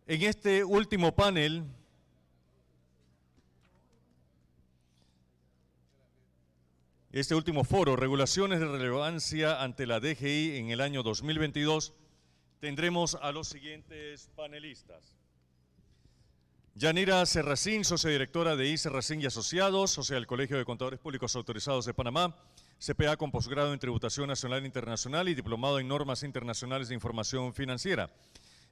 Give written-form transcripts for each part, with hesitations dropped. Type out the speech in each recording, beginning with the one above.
En este último panel este último foro, regulaciones de relevancia ante la DGI en el año 2022, tendremos a los siguientes panelistas. Yanira Serracín, socia directora de I. Serracín y Asociados, socia del Colegio de Contadores Públicos Autorizados de Panamá, CPA con posgrado en Tributación Nacional e Internacional y diplomado en Normas Internacionales de Información Financiera.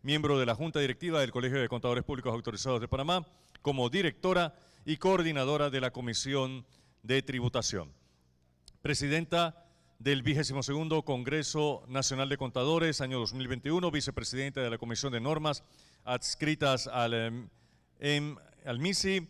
Miembro de la Junta Directiva del Colegio de Contadores Públicos Autorizados de Panamá, como directora y coordinadora de la Comisión de Tributación. Presidenta del 22º Congreso Nacional de Contadores, año 2021, vicepresidenta de la Comisión de Normas adscritas al MISI,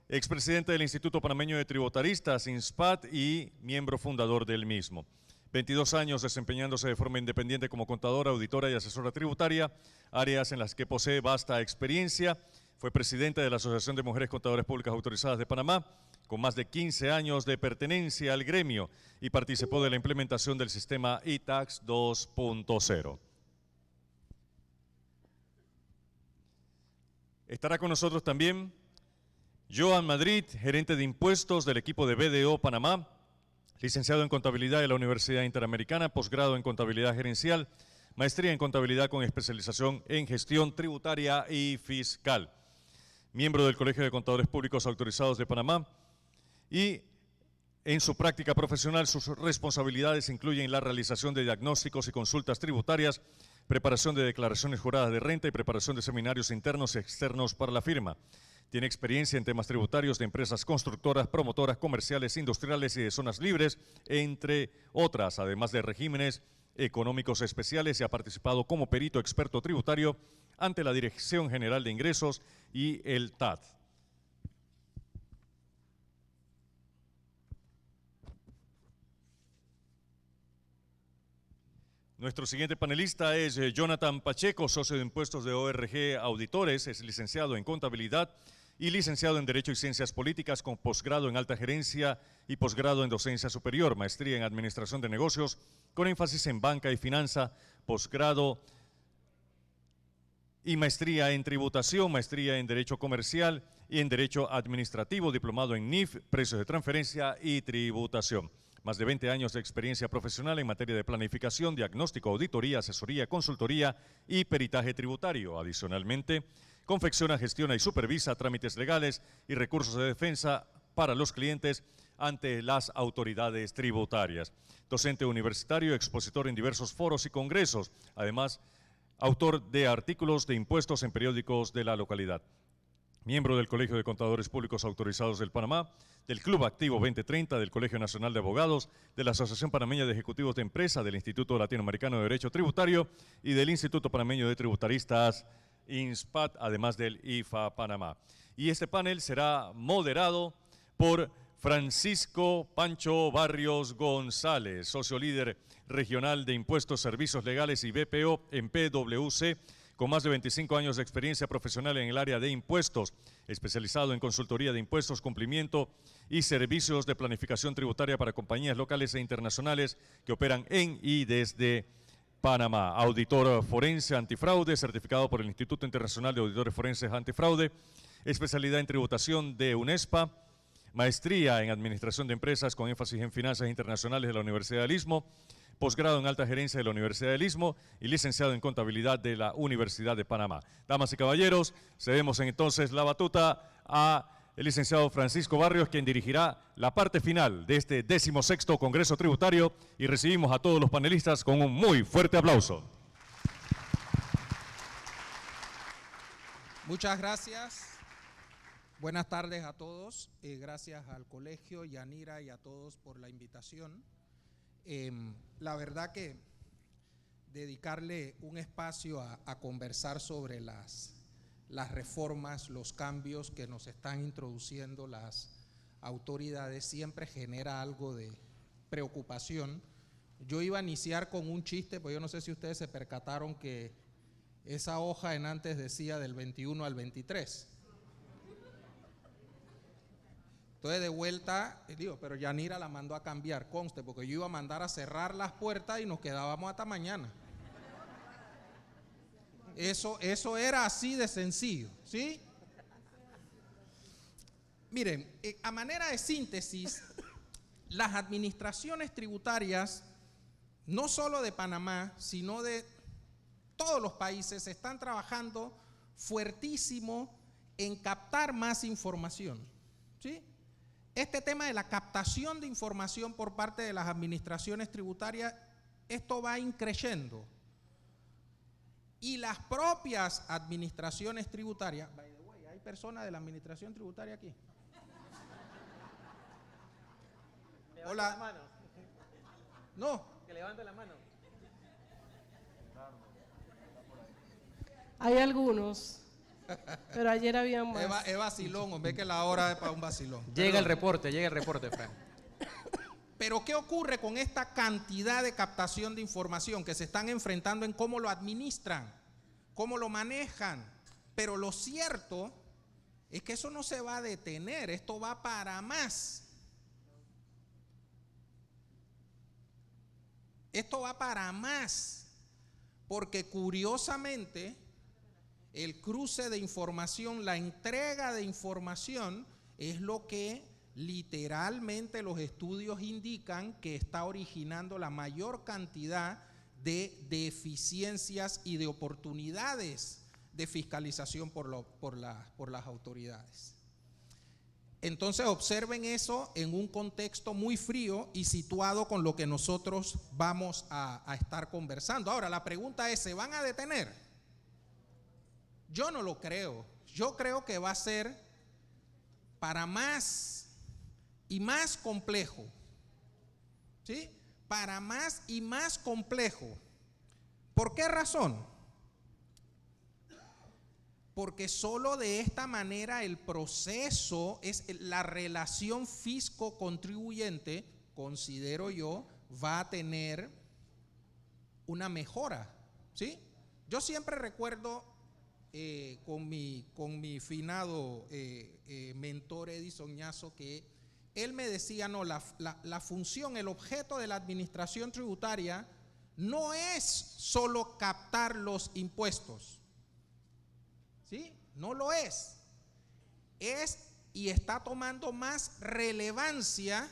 expresidente del Instituto Panameño de Tributaristas, INSPAT, y miembro fundador del mismo. 22 años desempeñándose de forma independiente como contadora, auditora y asesora tributaria, áreas en las que posee vasta experiencia. Fue presidenta de la Asociación de Mujeres Contadoras Públicas Autorizadas de Panamá, con más de 15 años de pertenencia al gremio, y participó de la implementación del sistema iTax 2.0. Estará con nosotros también Joan Madrid, gerente de impuestos del equipo de BDO Panamá, licenciado en contabilidad de la Universidad Interamericana, posgrado en contabilidad gerencial, maestría en contabilidad con especialización en gestión tributaria y fiscal. Miembro del Colegio de Contadores Públicos Autorizados de Panamá, y en su práctica profesional sus responsabilidades incluyen la realización de diagnósticos y consultas tributarias, preparación de declaraciones juradas de renta y preparación de seminarios internos y externos para la firma. Tiene experiencia en temas tributarios de empresas constructoras, promotoras, comerciales, industriales y de zonas libres, entre otras, además de regímenes económicos especiales, y ha participado como perito experto tributario ante la Dirección General de Ingresos y el TAT. Nuestro siguiente panelista es Jonathan Pacheco, socio de impuestos de ORG Auditores, es licenciado en contabilidad y licenciado en Derecho y Ciencias Políticas con posgrado en Alta Gerencia y posgrado en Docencia Superior, maestría en Administración de Negocios con énfasis en Banca y Finanza, posgrado y maestría en Tributación, maestría en Derecho Comercial y en Derecho Administrativo, diplomado en NIF, Precios de Transferencia y Tributación. Más de 20 años de experiencia profesional en materia de planificación, diagnóstico, auditoría, asesoría, consultoría y peritaje tributario. Adicionalmente, confecciona, gestiona y supervisa trámites legales y recursos de defensa para los clientes ante las autoridades tributarias. Docente universitario, expositor en diversos foros y congresos, además autor de artículos de impuestos en periódicos de la localidad. Miembro del Colegio de Contadores Públicos Autorizados del Panamá, del Club Activo 2030, del Colegio Nacional de Abogados, de la Asociación Panameña de Ejecutivos de Empresa, del Instituto Latinoamericano de Derecho Tributario y del Instituto Panameño de Tributaristas, INSPAT, además del IFA Panamá. Y este panel será moderado por Francisco Pancho Barrios González, socio líder regional de Impuestos, Servicios Legales y BPO en PwC, con más de 25 años de experiencia profesional en el área de impuestos, especializado en consultoría de impuestos, cumplimiento y servicios de planificación tributaria para compañías locales e internacionales que operan en y desde Panamá. Auditor forense antifraude, certificado por el Instituto Internacional de Auditores Forenses Antifraude, especialidad en tributación de UNESPA, maestría en Administración de Empresas con énfasis en Finanzas Internacionales de la Universidad del Istmo, posgrado en Alta Gerencia de la Universidad del Istmo y licenciado en Contabilidad de la Universidad de Panamá. Damas y caballeros, cedemos entonces la batuta a el licenciado Francisco Barrios, quien dirigirá la parte final de este 16º Congreso Tributario, y recibimos a todos los panelistas con un muy fuerte aplauso. Muchas gracias. Buenas tardes a todos. Gracias al colegio, Yanira, y a todos por la invitación. La verdad que dedicarle un espacio a conversar sobre las reformas, los cambios que nos están introduciendo las autoridades siempre genera algo de preocupación. Yo iba a iniciar con un chiste, pues yo no sé si ustedes se percataron que esa hoja en antes decía del 21 al 23. Entonces de vuelta, digo, pero Yanira la mandó a cambiar, conste, porque yo iba a mandar a cerrar las puertas y nos quedábamos hasta mañana. Eso era así de sencillo, ¿sí? Miren, a manera de síntesis, las administraciones tributarias, no solo de Panamá, sino de todos los países, están trabajando fuertísimo en captar más información, ¿sí? Este tema de la captación de información por parte de las administraciones tributarias, esto va increciendo. Y las propias administraciones tributarias, by the way, ¿hay personas de la administración tributaria aquí? Hola. La mano. No. Que levante la mano. Hay algunos, pero ayer había más. Es vacilón, hombre, que la hora es para un vacilón. Llega el reporte, Fran. Pero ¿qué ocurre con esta cantidad de captación de información que se están enfrentando en cómo lo administran, cómo lo manejan? Pero lo cierto es que eso no se va a detener, esto va para más. Esto va para más, porque curiosamente el cruce de información, la entrega de información es lo que literalmente los estudios indican que está originando la mayor cantidad de deficiencias y de oportunidades de fiscalización por las autoridades. Entonces observen eso en un contexto muy frío y situado con lo que nosotros vamos a estar conversando. Ahora, la pregunta es, ¿se van a detener? Yo no lo creo. Yo creo que va a ser para más y más complejo. ¿Sí? Para más y más complejo. ¿Por qué razón? Porque solo de esta manera el proceso, es la relación fisco-contribuyente, considero yo, va a tener una mejora, ¿sí? Yo siempre recuerdo con mi finado mentor Edison Ñazo, que él me decía, no, la función, el objeto de la administración tributaria no es solo captar los impuestos. ¿Sí? No lo es. Es y está tomando más relevancia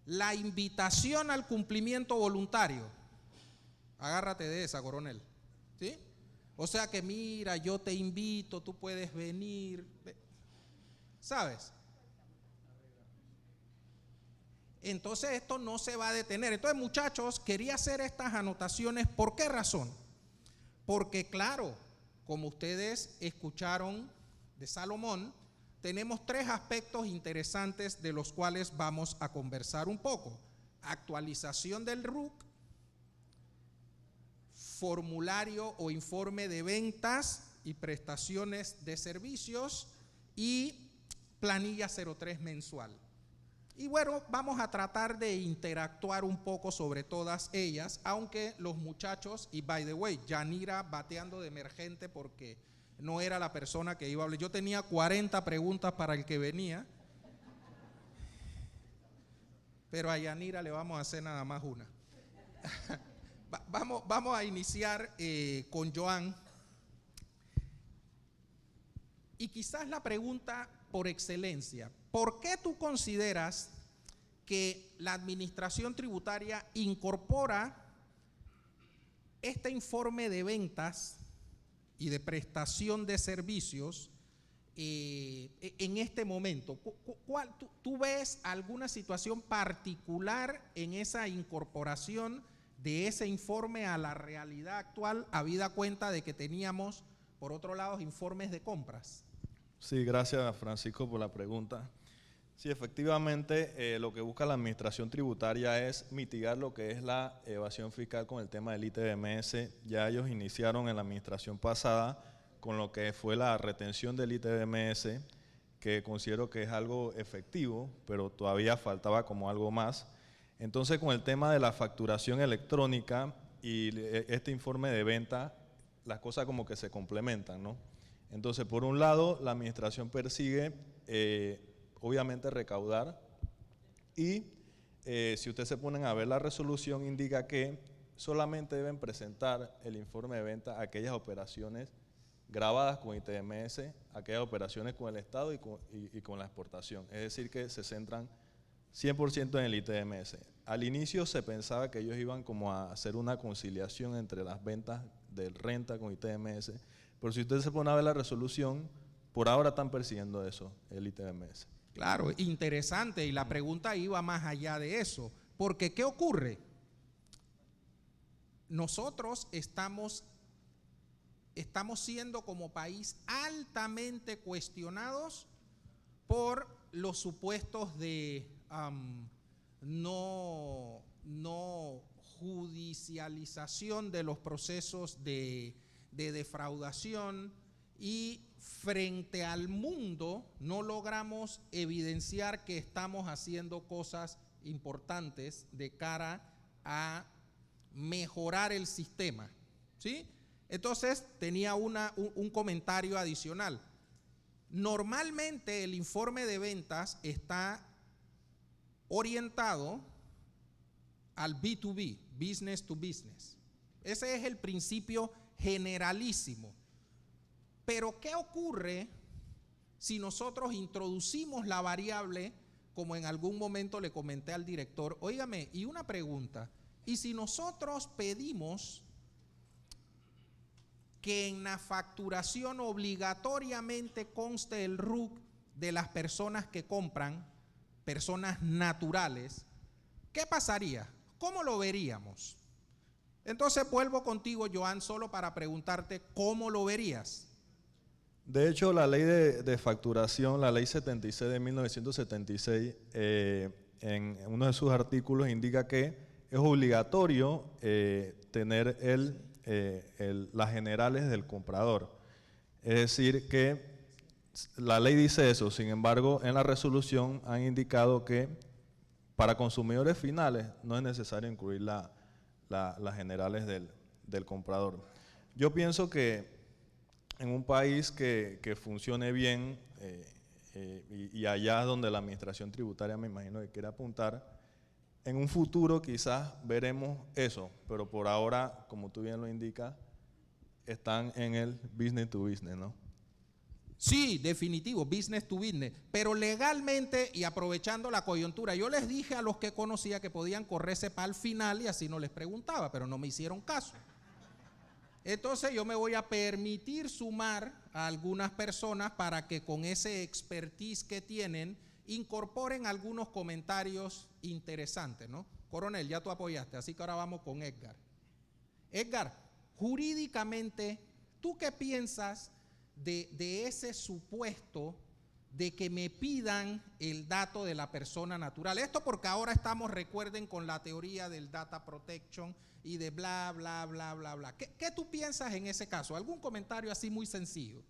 la invitación al cumplimiento voluntario. Agárrate de esa, coronel. ¿Sí? O sea que mira, yo te invito, tú puedes venir. ¿Sabes? Entonces esto no se va a detener. Entonces, muchachos, quería hacer estas anotaciones. ¿Por qué razón? Porque claro, como ustedes escucharon de Salomón, tenemos tres aspectos interesantes de los cuales vamos a conversar un poco. Actualización del RUC, formulario o informe de ventas y prestaciones de servicios y planilla 03 mensual. Y bueno, vamos a tratar de interactuar un poco sobre todas ellas, aunque los muchachos, y by the way, Yanira bateando de emergente porque no era la persona que iba a hablar. Yo tenía 40 preguntas para el que venía, pero a Yanira le vamos a hacer nada más una. Vamos a iniciar con Joan. Y quizás la pregunta por excelencia, ¿por qué tú consideras que la administración tributaria incorpora este informe de ventas y de prestación de servicios en este momento? ¿Tú ves alguna situación particular en esa incorporación de ese informe a la realidad actual, habida cuenta de que teníamos, por otro lado, informes de compras? Sí, gracias Francisco por la pregunta. Sí, efectivamente lo que busca la administración tributaria es mitigar lo que es la evasión fiscal con el tema del ITBMS. Ya ellos iniciaron en la administración pasada con lo que fue la retención del ITBMS, que considero que es algo efectivo, pero todavía faltaba como algo más. Entonces, con el tema de la facturación electrónica y este informe de venta, las cosas como que se complementan, ¿no? Entonces, por un lado, la administración persigue, obviamente, recaudar y si ustedes se ponen a ver la resolución, indica que solamente deben presentar el informe de venta a aquellas operaciones grabadas con ITMS, aquellas operaciones con el Estado y con la exportación. Es decir, que se centran 100% en el ITMS. Al inicio se pensaba que ellos iban como a hacer una conciliación entre las ventas de renta con ITMS, pero si usted se pone a ver la resolución, por ahora están persiguiendo eso, el ITMS. Claro, interesante, y la pregunta iba más allá de eso, porque ¿qué ocurre? Nosotros estamos siendo como país altamente cuestionados por los supuestos de no judicialización de los procesos de defraudación, y frente al mundo no logramos evidenciar que estamos haciendo cosas importantes de cara a mejorar el sistema, ¿sí? Entonces tenía un comentario adicional. Normalmente el informe de ventas está orientado al B2B, business to business. Ese es el principio generalísimo. Pero ¿qué ocurre si nosotros introducimos la variable, como en algún momento le comenté al director? Óigame, y una pregunta, ¿y si nosotros pedimos que en la facturación obligatoriamente conste el RUC de las personas que compran, personas naturales? ¿Qué pasaría? ¿Cómo lo veríamos? Entonces vuelvo contigo, Joan, solo para preguntarte ¿cómo lo verías? De hecho, la ley de facturación, la ley 76 de 1976, en uno de sus artículos indica que es obligatorio tener las generales del comprador. Es decir, que la ley dice eso, sin embargo, en la resolución han indicado que para consumidores finales no es necesario incluir las generales del comprador. Yo pienso que en un país que funcione bien, y allá es donde la administración tributaria me imagino que quiere apuntar, en un futuro quizás veremos eso, pero por ahora, como tú bien lo indicas, están en el business to business, ¿no? Sí, definitivo, business to business, pero legalmente y aprovechando la coyuntura, yo les dije a los que conocía que podían correrse para el final y así no les preguntaba, pero no me hicieron caso. Entonces yo me voy a permitir sumar a algunas personas para que con ese expertise que tienen incorporen algunos comentarios interesantes, ¿no? Coronel, ya tú apoyaste, así que ahora vamos con Edgar. Edgar, jurídicamente, ¿tú qué piensas de ese supuesto de que me pidan el dato de la persona natural? Esto porque ahora estamos, recuerden, con la teoría del data protection y de bla, bla, bla, bla, bla. ¿Qué tú piensas en ese caso? ¿Algún comentario así muy sencillo?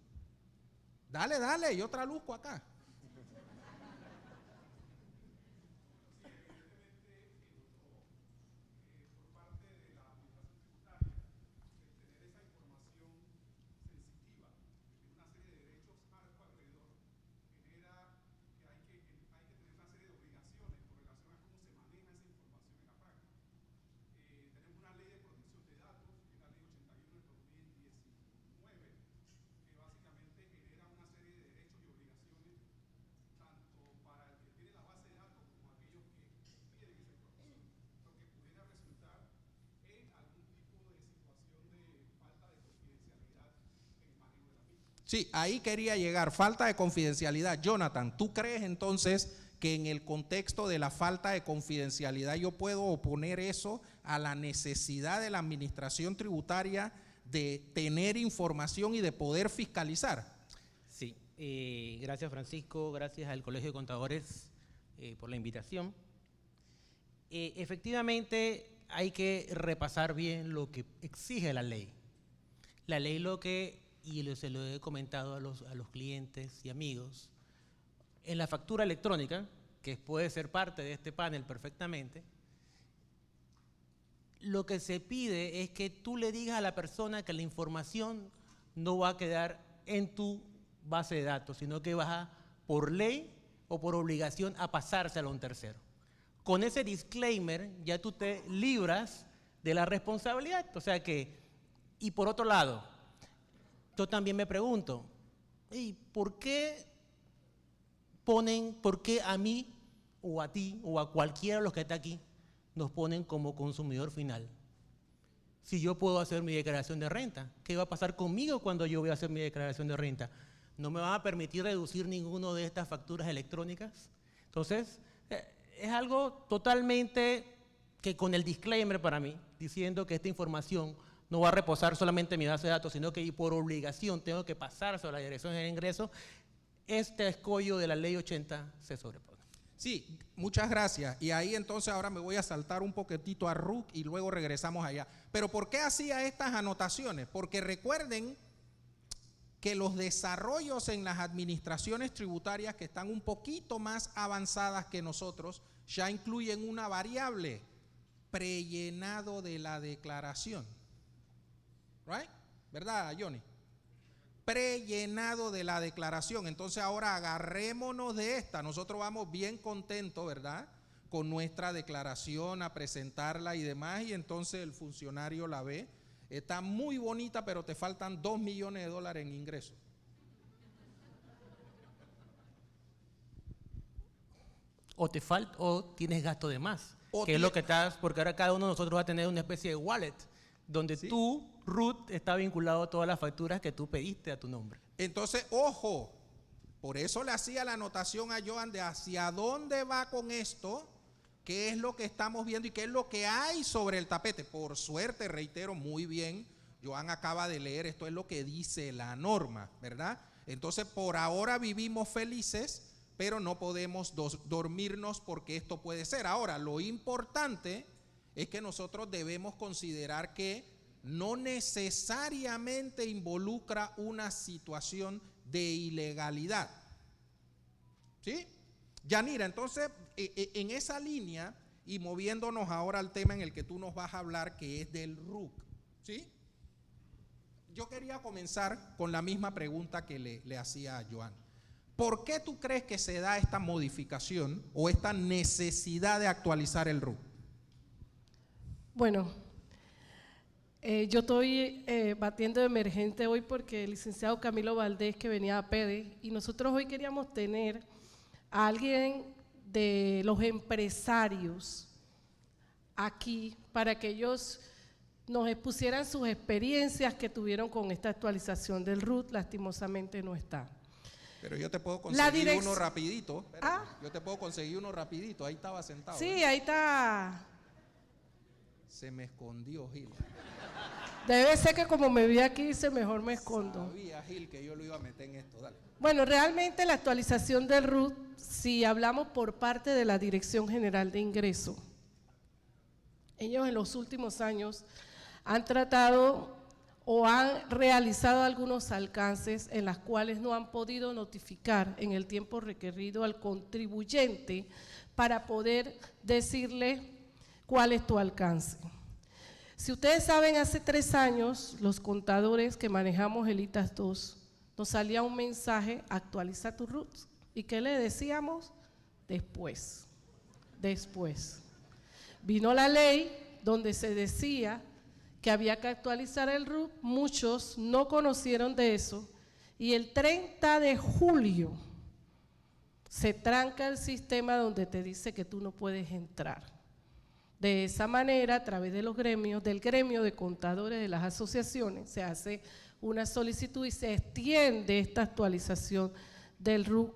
Dale, dale, yo traduzco acá. Sí, ahí quería llegar, falta de confidencialidad. Jonathan, ¿tú crees entonces que en el contexto de la falta de confidencialidad yo puedo oponer eso a la necesidad de la administración tributaria de tener información y de poder fiscalizar? Sí, gracias Francisco, gracias al Colegio de Contadores por la invitación. Efectivamente hay que repasar bien lo que exige la ley. La ley lo que, y se lo he comentado a los clientes y amigos, en la factura electrónica, que puede ser parte de este panel perfectamente, lo que se pide es que tú le digas a la persona que la información no va a quedar en tu base de datos, sino que vas a, por ley o por obligación, a pasárselo a un tercero. Con ese disclaimer ya tú te libras de la responsabilidad. O sea que, y por otro lado, yo también me pregunto, ¿y por qué a mí o a ti o a cualquiera de los que está aquí nos ponen como consumidor final? Si yo puedo hacer mi declaración de renta, ¿qué va a pasar conmigo cuando yo voy a hacer mi declaración de renta? ¿No me van a permitir reducir ninguna de estas facturas electrónicas? Entonces, es algo totalmente que con el disclaimer para mí, diciendo que esta información no va a reposar solamente en mi base de datos, sino que por obligación tengo que pasar sobre la Dirección General de Ingresos, este escollo de la Ley 80 se sobrepone. Sí, muchas gracias. Y ahí entonces ahora me voy a saltar un poquitito a RUC y luego regresamos allá. Pero ¿por qué hacía estas anotaciones? Porque recuerden que los desarrollos en las administraciones tributarias que están un poquito más avanzadas que nosotros ya incluyen una variable, prellenado de la declaración. ¿Right? ¿Verdad, Johnny? Prellenado de la declaración. Entonces ahora agarrémonos de esta. Nosotros vamos bien contentos, ¿verdad?, con nuestra declaración a presentarla y demás, y entonces el funcionario la ve. Está muy bonita, pero te faltan $2 millones en ingresos. O te falta, o tienes gasto de más. O que es lo que estás, porque ahora cada uno de nosotros va a tener una especie de wallet, donde ¿sí? tú, Ruth, está vinculado a todas las facturas que tú pediste a tu nombre. Entonces, ojo, por eso le hacía la anotación a Joan de hacia dónde va con esto, qué es lo que estamos viendo y qué es lo que hay sobre el tapete. Por suerte, reitero, muy bien, Joan acaba de leer, esto es lo que dice la norma, ¿verdad? Entonces, por ahora vivimos felices, pero no podemos dormirnos porque esto puede ser. Ahora, lo importante es que nosotros debemos considerar que no necesariamente involucra una situación de ilegalidad. ¿Sí? Yanira, entonces, en esa línea y moviéndonos ahora al tema en el que tú nos vas a hablar, que es del RUC, ¿sí? Yo quería comenzar con la misma pregunta que le hacía a Joan. ¿Por qué tú crees que se da esta modificación o esta necesidad de actualizar el RUC? Bueno, yo estoy batiendo de emergente hoy porque el licenciado Camilo Valdés, que venía a PEDE, y nosotros hoy queríamos tener a alguien de los empresarios aquí para que ellos nos expusieran sus experiencias que tuvieron con esta actualización del RUT. Lastimosamente no está. Pero yo te puedo conseguir uno rapidito. Yo te puedo conseguir uno rapidito. Ahí estaba sentado. Sí, ahí está. Se me escondió Gil. Debe ser que como me vi aquí, mejor me escondo. Sabía Gil que yo lo iba a meter en esto. Dale. Bueno, realmente la actualización del RUT, si hablamos por parte de la Dirección General de Ingreso, ellos en los últimos años han tratado o han realizado algunos alcances en las cuales no han podido notificar en el tiempo requerido al contribuyente para poder decirle cuál es tu alcance. Si ustedes saben, hace 3 años los contadores que manejamos el ITAS 2 nos salía un mensaje: actualiza tu RUT. ¿Y qué le decíamos? Después. Vino la ley donde se decía que había que actualizar el RUT, muchos no conocieron de eso, y el 30 de julio se tranca el sistema donde te dice que tú no puedes entrar. De esa manera, a través de los gremios, del gremio de contadores de las asociaciones, se hace una solicitud y se extiende esta actualización del RUT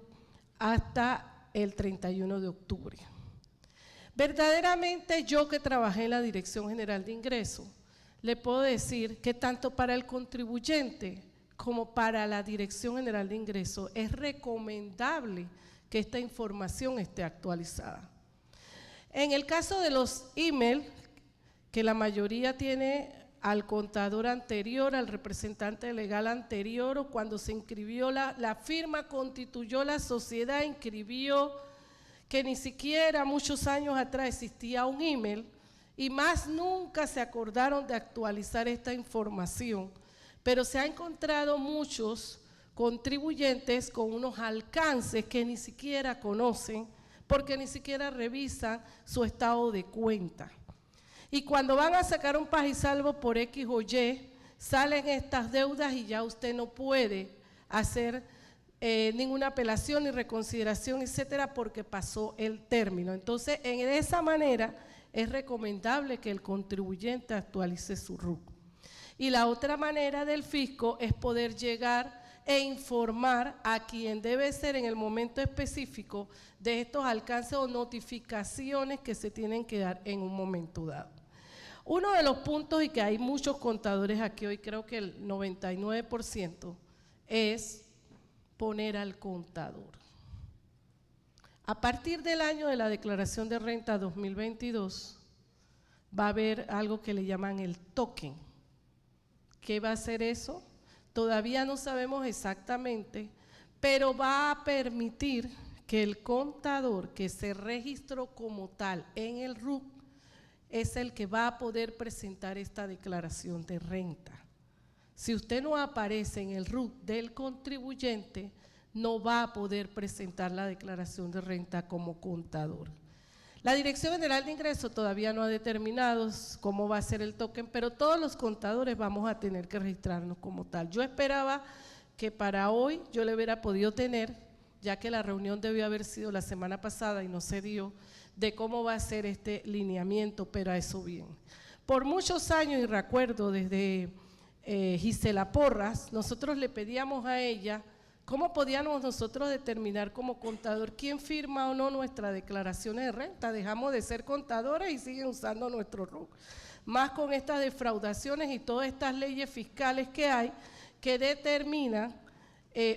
hasta el 31 de octubre. Verdaderamente, yo que trabajé en la Dirección General de Ingresos, le puedo decir que tanto para el contribuyente como para la Dirección General de Ingresos es recomendable que esta información esté actualizada. En el caso de los emails, que la mayoría tiene al contador anterior, al representante legal anterior, o cuando se inscribió la firma, constituyó la sociedad, inscribió, que ni siquiera muchos años atrás existía un email, y más nunca se acordaron de actualizar esta información, pero se han encontrado muchos contribuyentes con unos alcances que ni siquiera conocen, porque ni siquiera revisan su estado de cuenta. Y cuando van a sacar un paz y salvo por X o Y, salen estas deudas y ya usted no puede hacer ninguna apelación ni reconsideración, etcétera, porque pasó el término. Entonces, en esa manera es recomendable que el contribuyente actualice su RUC. Y la otra manera del fisco es poder llegar e informar a quien debe ser en el momento específico de estos alcances o notificaciones que se tienen que dar en un momento dado. Uno de los puntos, y que hay muchos contadores aquí hoy, creo que el 99%, es poner al contador. A partir del año de la declaración de renta 2022, va a haber algo que le llaman el token. ¿Qué va a ser eso? Todavía no sabemos exactamente, pero va a permitir que el contador que se registró como tal en el RUC es el que va a poder presentar esta declaración de renta. Si usted no aparece en el RUC del contribuyente, no va a poder presentar la declaración de renta como contador. La Dirección General de Ingresos todavía no ha determinado cómo va a ser el token, pero todos los contadores vamos a tener que registrarnos como tal. Yo esperaba que para hoy yo le hubiera podido tener, ya que la reunión debió haber sido la semana pasada y no se dio, de cómo va a ser este lineamiento, pero a eso bien. Por muchos años, y recuerdo desde Gisela Porras, nosotros le pedíamos a ella cómo podíamos nosotros determinar como contador quién firma o no nuestras declaraciones de renta. Dejamos de ser contadores y siguen usando nuestro RUC. Más con estas defraudaciones y todas estas leyes fiscales que hay que determinan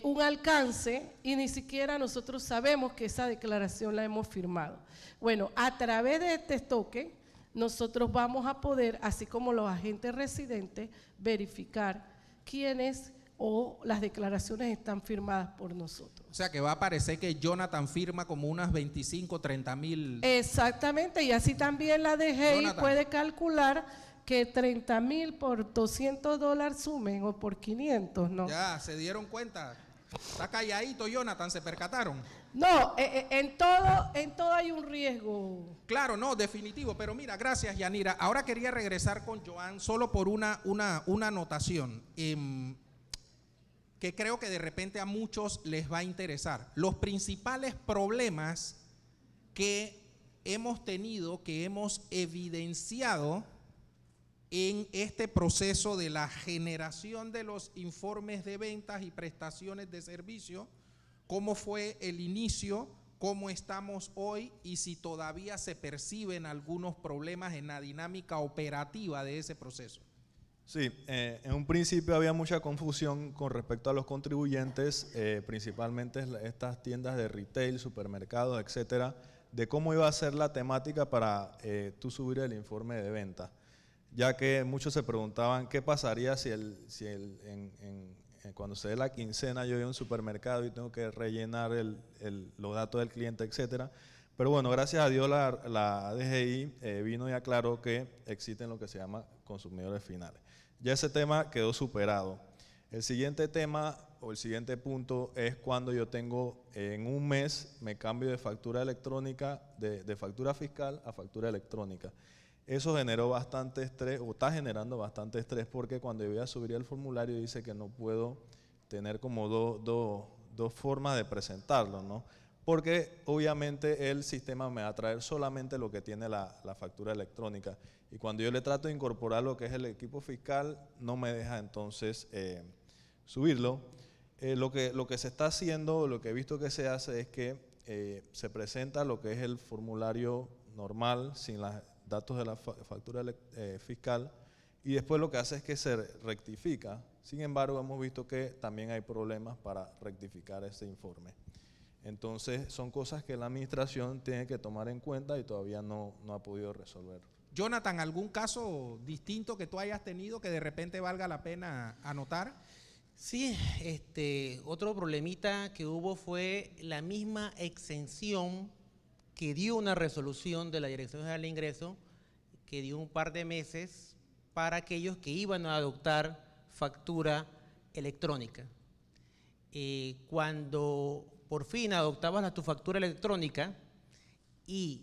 un alcance y ni siquiera nosotros sabemos que esa declaración la hemos firmado. Bueno, a través de este token nosotros vamos a poder, así como los agentes residentes, verificar quiénes o las declaraciones están firmadas por nosotros. O sea que va a parecer que Jonathan firma como unas 25, 30 mil. Exactamente, y así también la DGI Jonathan puede calcular que 30,000 por $200 sumen o por 500, ¿no? Ya, se dieron cuenta. Está calladito Jonathan, se percataron. No, en todo hay un riesgo. Claro, no, definitivo. Pero mira, gracias Yanira. Ahora quería regresar con Joan solo por una anotación. Que creo que de repente a muchos les va a interesar. Los principales problemas que hemos tenido, que hemos evidenciado en este proceso de la generación de los informes de ventas y prestaciones de servicio, cómo fue el inicio, cómo estamos hoy y si todavía se perciben algunos problemas en la dinámica operativa de ese proceso. Sí, en un principio había mucha confusión con respecto a los contribuyentes, principalmente estas tiendas de retail, supermercados, etcétera, de cómo iba a ser la temática para tú subir el informe de venta, ya que muchos se preguntaban qué pasaría si cuando se dé la quincena yo voy a un supermercado y tengo que rellenar los datos del cliente, etcétera. Pero bueno, gracias a Dios la DGI vino y aclaró que existen lo que se llama consumidores finales. Ya ese tema quedó superado. El siguiente tema o el siguiente punto es cuando yo tengo en un mes me cambio de factura electrónica, de factura fiscal a factura electrónica. Eso generó bastante estrés o está generando bastante estrés porque cuando yo voy a subir el formulario dice que no puedo tener como dos formas de presentarlo, ¿no? Porque obviamente el sistema me va a traer solamente lo que tiene la factura electrónica y cuando yo le trato de incorporar lo que es el equipo fiscal no me deja entonces subirlo. Lo que se está haciendo, lo que he visto que se hace es que se presenta lo que es el formulario normal sin los datos de la factura fiscal y después lo que hace es que se rectifica. Sin embargo, hemos visto que también hay problemas para rectificar ese informe. Entonces, son cosas que la administración tiene que tomar en cuenta y todavía no ha podido resolver. Jonathan, ¿algún caso distinto que tú hayas tenido que de repente valga la pena anotar? Sí, otro problemita que hubo fue la misma exención que dio una resolución de la Dirección General de Ingresos, que dio un par de meses para aquellos que iban a adoptar factura electrónica. Cuando por fin adoptabas tu factura electrónica y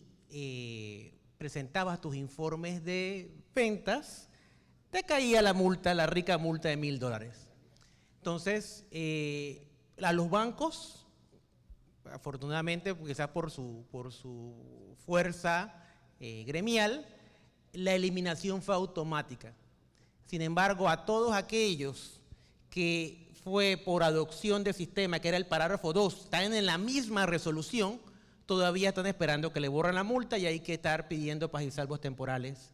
presentabas tus informes de ventas, te caía la multa, la rica multa de $1,000. Entonces, a los bancos, afortunadamente, quizás por su fuerza gremial, la eliminación fue automática. Sin embargo, a todos aquellos que fue por adopción del sistema, que era el parágrafo 2, están en la misma resolución, todavía están esperando que le borren la multa y hay que estar pidiendo paz y salvos temporales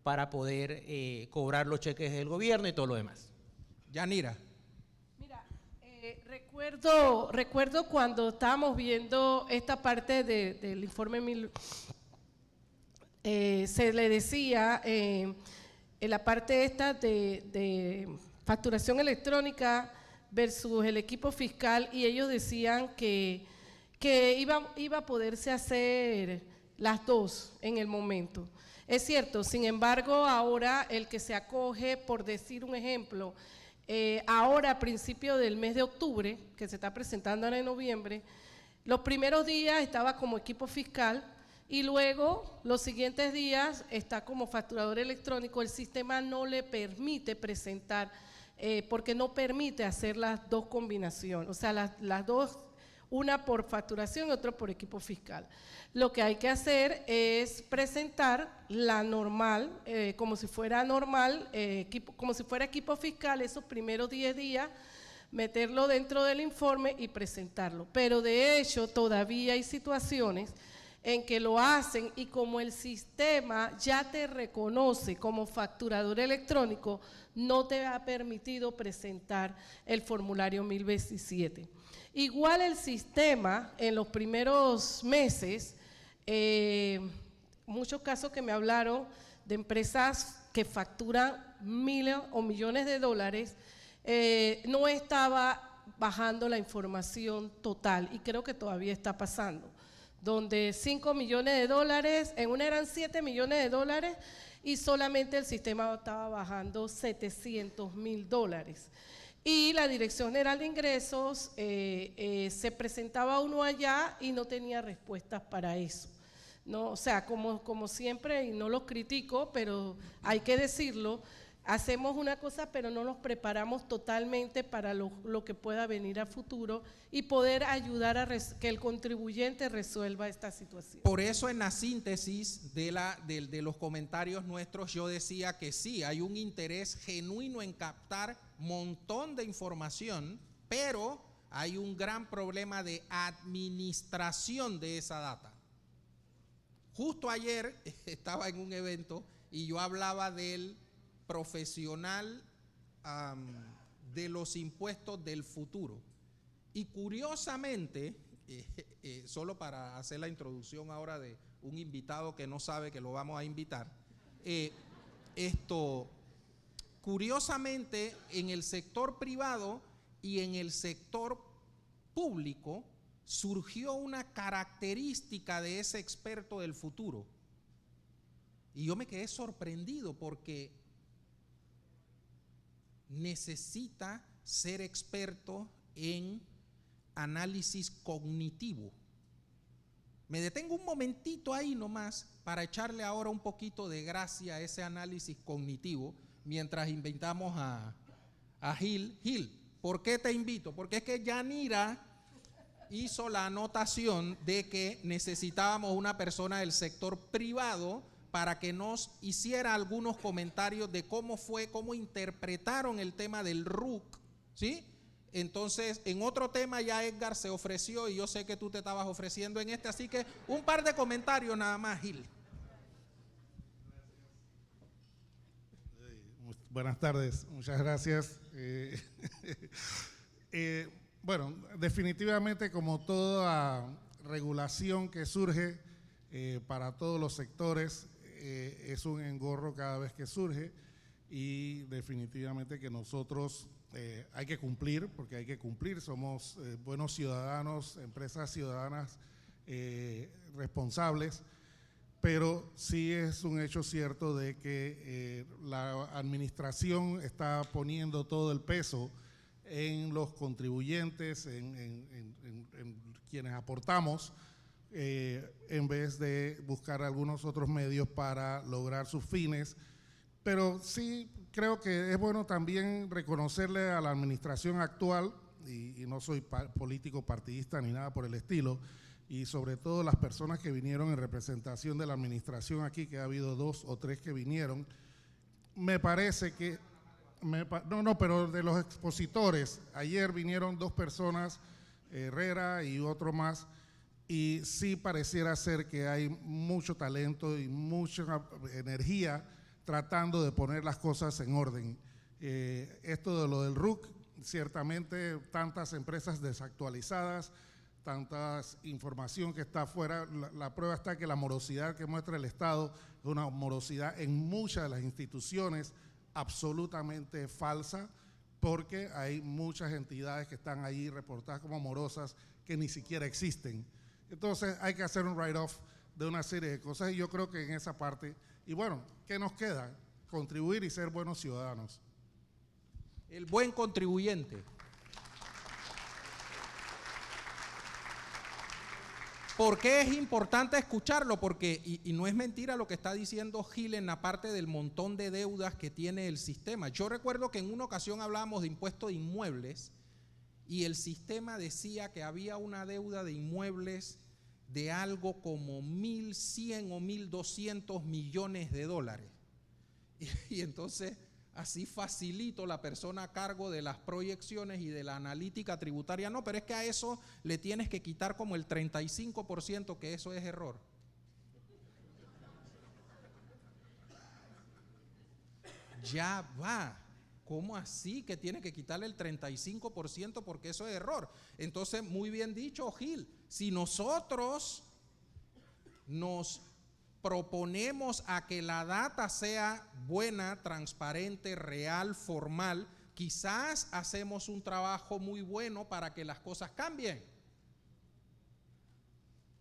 para poder cobrar los cheques del gobierno y todo lo demás. Yanira. Mira, recuerdo cuando estábamos viendo esta parte del informe se le decía en la parte esta de facturación electrónica versus el equipo fiscal, y ellos decían que iba a poderse hacer las dos en el momento. Es cierto, sin embargo, ahora el que se acoge, por decir un ejemplo, ahora a principio del mes de octubre, que se está presentando ahora en noviembre, los primeros días estaba como equipo fiscal y luego los siguientes días está como facturador electrónico. El sistema no le permite presentar, porque no permite hacer las dos combinaciones, o sea, las dos, una por facturación y otra por equipo fiscal. Lo que hay que hacer es presentar la normal, como si fuera normal, como si fuera equipo fiscal, esos primeros 10 días, meterlo dentro del informe y presentarlo. Pero de hecho todavía hay situaciones en que lo hacen y como el sistema ya te reconoce como facturador electrónico, no te ha permitido presentar el formulario 1027. Igual el sistema en los primeros meses, muchos casos que me hablaron de empresas que facturan miles o millones de dólares, no estaba bajando la información total y creo que todavía está pasando, donde 5 millones de dólares, en una eran 7 millones de dólares y solamente el sistema estaba bajando $700,000. Y la Dirección General de Ingresos se presentaba uno allá y no tenía respuestas para eso. No, o sea, como siempre, y no los critico, pero hay que decirlo, hacemos una cosa pero no nos preparamos totalmente para lo que pueda venir a futuro y poder ayudar a que el contribuyente resuelva esta situación. Por eso en la síntesis de los comentarios nuestros yo decía que sí, hay un interés genuino en captar montón de información, pero hay un gran problema de administración de esa data. Justo ayer estaba en un evento y yo hablaba del profesional de los impuestos del futuro. Y curiosamente, solo para hacer la introducción ahora de un invitado que no sabe que lo vamos a invitar, curiosamente en el sector privado y en el sector público surgió una característica de ese experto del futuro. Y yo me quedé sorprendido porque necesita ser experto en análisis cognitivo. Me detengo un momentito ahí nomás para echarle ahora un poquito de gracia a ese análisis cognitivo mientras invitamos a Gil. Gil, ¿por qué te invito? Porque es que Yanira hizo la anotación de que necesitábamos una persona del sector privado para que nos hiciera algunos comentarios de cómo interpretaron el tema del RUC, ¿sí? Entonces, en otro tema ya Edgar se ofreció y yo sé que tú te estabas ofreciendo en este, así que un par de comentarios nada más, Gil. Buenas tardes, muchas gracias. Bueno, definitivamente como toda regulación que surge para todos los sectores, es un engorro cada vez que surge y definitivamente que nosotros hay que cumplir, porque hay que cumplir, somos buenos ciudadanos, empresas ciudadanas responsables, pero sí es un hecho cierto de que la administración está poniendo todo el peso en los contribuyentes, en quienes aportamos en vez de buscar algunos otros medios para lograr sus fines. Pero sí creo que es bueno también reconocerle a la administración actual, y no soy político partidista ni nada por el estilo, y sobre todo las personas que vinieron en representación de la administración aquí, que ha habido 2 o 3 que vinieron, me parece que, pero de los expositores, ayer vinieron 2 personas, Herrera y otro más, y sí pareciera ser que hay mucho talento y mucha energía tratando de poner las cosas en orden. Esto de lo del RUC, ciertamente tantas empresas desactualizadas, tanta información que está afuera, la prueba está que la morosidad que muestra el Estado es una morosidad en muchas de las instituciones absolutamente falsa, porque hay muchas entidades que están ahí reportadas como morosas que ni siquiera existen. Entonces hay que hacer un write-off de una serie de cosas, y yo creo que en esa parte, y bueno, ¿qué nos queda? Contribuir y ser buenos ciudadanos. El buen contribuyente. ¿Por qué es importante escucharlo? Porque, y no es mentira lo que está diciendo Gil en la parte del montón de deudas que tiene el sistema. Yo recuerdo que en una ocasión hablábamos de impuesto de inmuebles y el sistema decía que había una deuda de inmuebles de algo como 1.100 o 1.200 millones de dólares. Y entonces así facilito la persona a cargo de las proyecciones y de la analítica tributaria. No, pero es que a eso le tienes que quitar como el 35%, que eso es error. Ya va. ¿Cómo así que tiene que quitarle el 35% porque eso es error? Entonces, muy bien dicho, Gil, si nosotros nos proponemos a que la data sea buena, transparente, real, formal, quizás hacemos un trabajo muy bueno para que las cosas cambien.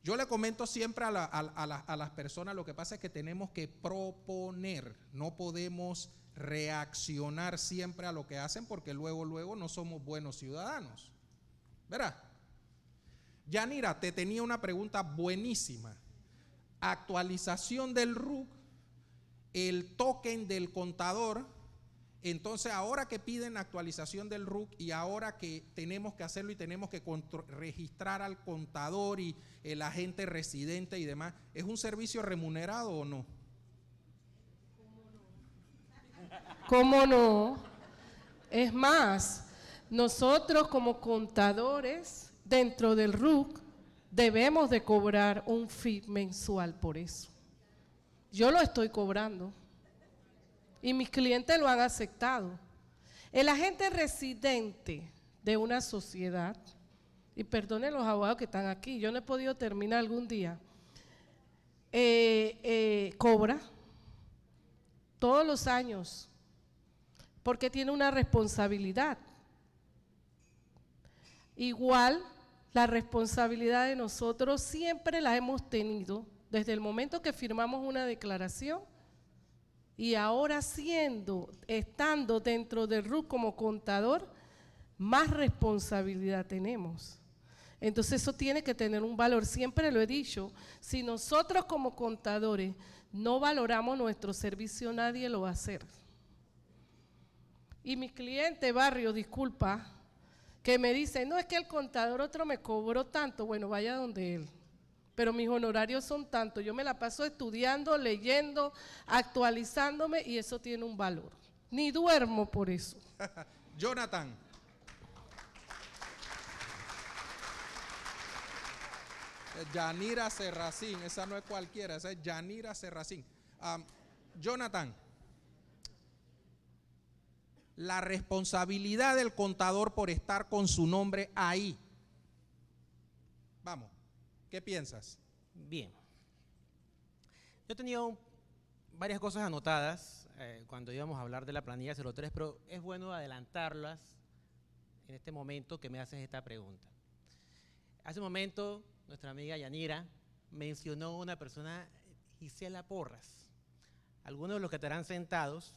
Yo le comento siempre a las personas, lo que pasa es que tenemos que proponer, no podemos reaccionar siempre a lo que hacen, porque luego no somos buenos ciudadanos. ¿Verdad? Yanira, te tenía una pregunta buenísima. Actualización del RUC, el token del contador. Entonces, ahora que piden actualización del RUC y ahora que tenemos que hacerlo y tenemos que registrar al contador y el agente residente y demás, ¿es un servicio remunerado o no? ¿Cómo no? Es más, nosotros como contadores dentro del RUC debemos de cobrar un fee mensual por eso. Yo lo estoy cobrando y mis clientes lo han aceptado. El agente residente de una sociedad, y perdonen los abogados que están aquí, yo no he podido terminar algún día, cobra todos los años porque tiene una responsabilidad. Igual, la responsabilidad de nosotros siempre la hemos tenido desde el momento que firmamos una declaración y ahora estando dentro del RUC como contador, más responsabilidad tenemos. Entonces eso tiene que tener un valor, siempre lo he dicho, si nosotros como contadores no valoramos nuestro servicio, nadie lo va a hacer. Y mi cliente, Barrio, disculpa, que me dice, no, es que el contador otro me cobró tanto, bueno, vaya donde él. Pero mis honorarios son tantos, yo me la paso estudiando, leyendo, actualizándome y eso tiene un valor. Ni duermo por eso. Jonathan. Yanira Serracín, esa no es cualquiera, esa es Yanira Serracín. Jonathan, la responsabilidad del contador por estar con su nombre ahí. Vamos, ¿qué piensas? Bien. Yo he tenido varias cosas anotadas cuando íbamos a hablar de la planilla 03, pero es bueno adelantarlas en este momento que me haces esta pregunta. Hace un momento, nuestra amiga Yanira mencionó una persona, Gisela Porras. Algunos de los que estarán sentados,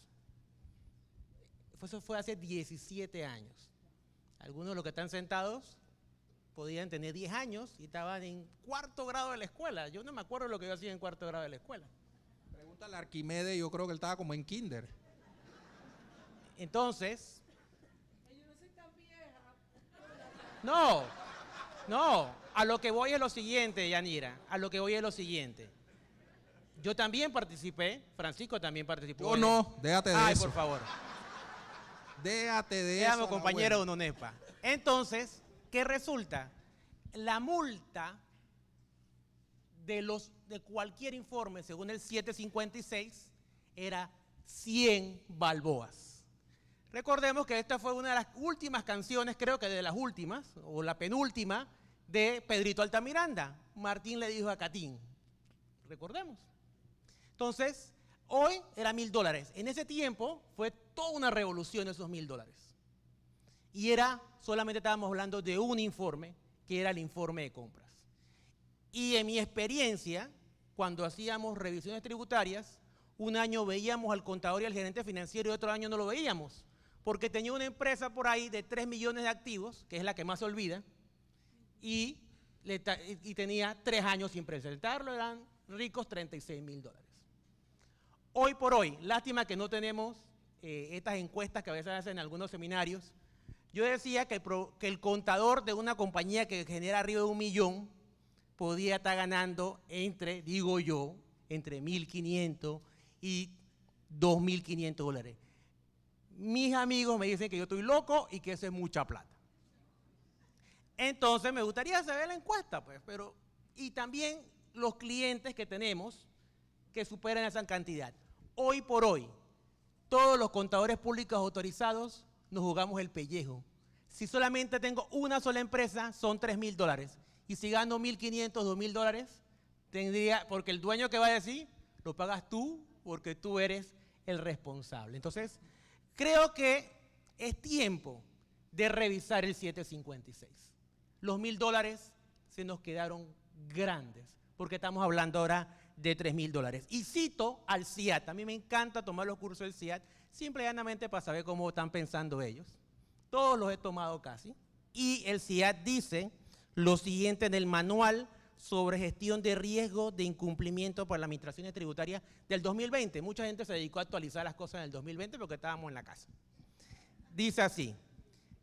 eso fue hace 17 años. Algunos de los que están sentados podían tener 10 años y estaban en cuarto grado de la escuela. Yo no me acuerdo lo que yo hacía en cuarto grado de la escuela. Pregúntale a Arquímedes, yo creo que él estaba como en kinder. Entonces, Yo no soy tan vieja. no, a lo que voy es lo siguiente, Yanira, a lo que voy es lo siguiente. Yo también participé, Francisco también participó. Yo no, déjate de Ay, eso. por favor. Déjate de Déjame, eso. compañero de Nahuel. UNONESPA. Entonces, ¿qué resulta? La multa de cualquier informe, según el 756, era 100 balboas. Recordemos que esta fue una de las últimas canciones, creo que de las últimas, o la penúltima, de Pedrito Altamiranda. Martín le dijo a Catín. Recordemos. Entonces, hoy era $1000. En ese tiempo fue toda una revolución esos $1000. Y solamente estábamos hablando de un informe, que era el informe de compras. Y en mi experiencia, cuando hacíamos revisiones tributarias, un año veíamos al contador y al gerente financiero y otro año no lo veíamos, porque tenía una empresa por ahí de 3 millones de activos, que es la que más se olvida, y tenía 3 años sin presentarlo, eran ricos $36.000. Hoy por hoy, lástima que no tenemos estas encuestas que a veces hacen en algunos seminarios. Yo decía que el contador de una compañía que genera arriba de 1 millón podía estar ganando entre, digo yo, entre $1.500 y $2.500. Mis amigos me dicen que yo estoy loco y que eso es mucha plata. Entonces me gustaría saber la encuesta, pues, y también los clientes que tenemos que superan esa cantidad. Hoy por hoy, todos los contadores públicos autorizados nos jugamos el pellejo. Si solamente tengo una sola empresa, son $3.000. Y si gano $1.500, $2.000, tendría, porque el dueño que va a decir, lo pagas tú, porque tú eres el responsable. Entonces, creo que es tiempo de revisar el 756. Los $1.000 se nos quedaron grandes, porque estamos hablando ahora de $3.000. Y cito al CIAT. A mí me encanta tomar los cursos del CIAT, simple y llanamente para saber cómo están pensando ellos. Todos los he tomado casi. Y el CIAT dice lo siguiente en el manual sobre gestión de riesgo de incumplimiento por las administraciones tributarias del 2020. Mucha gente se dedicó a actualizar las cosas en el 2020 porque estábamos en la casa. Dice así: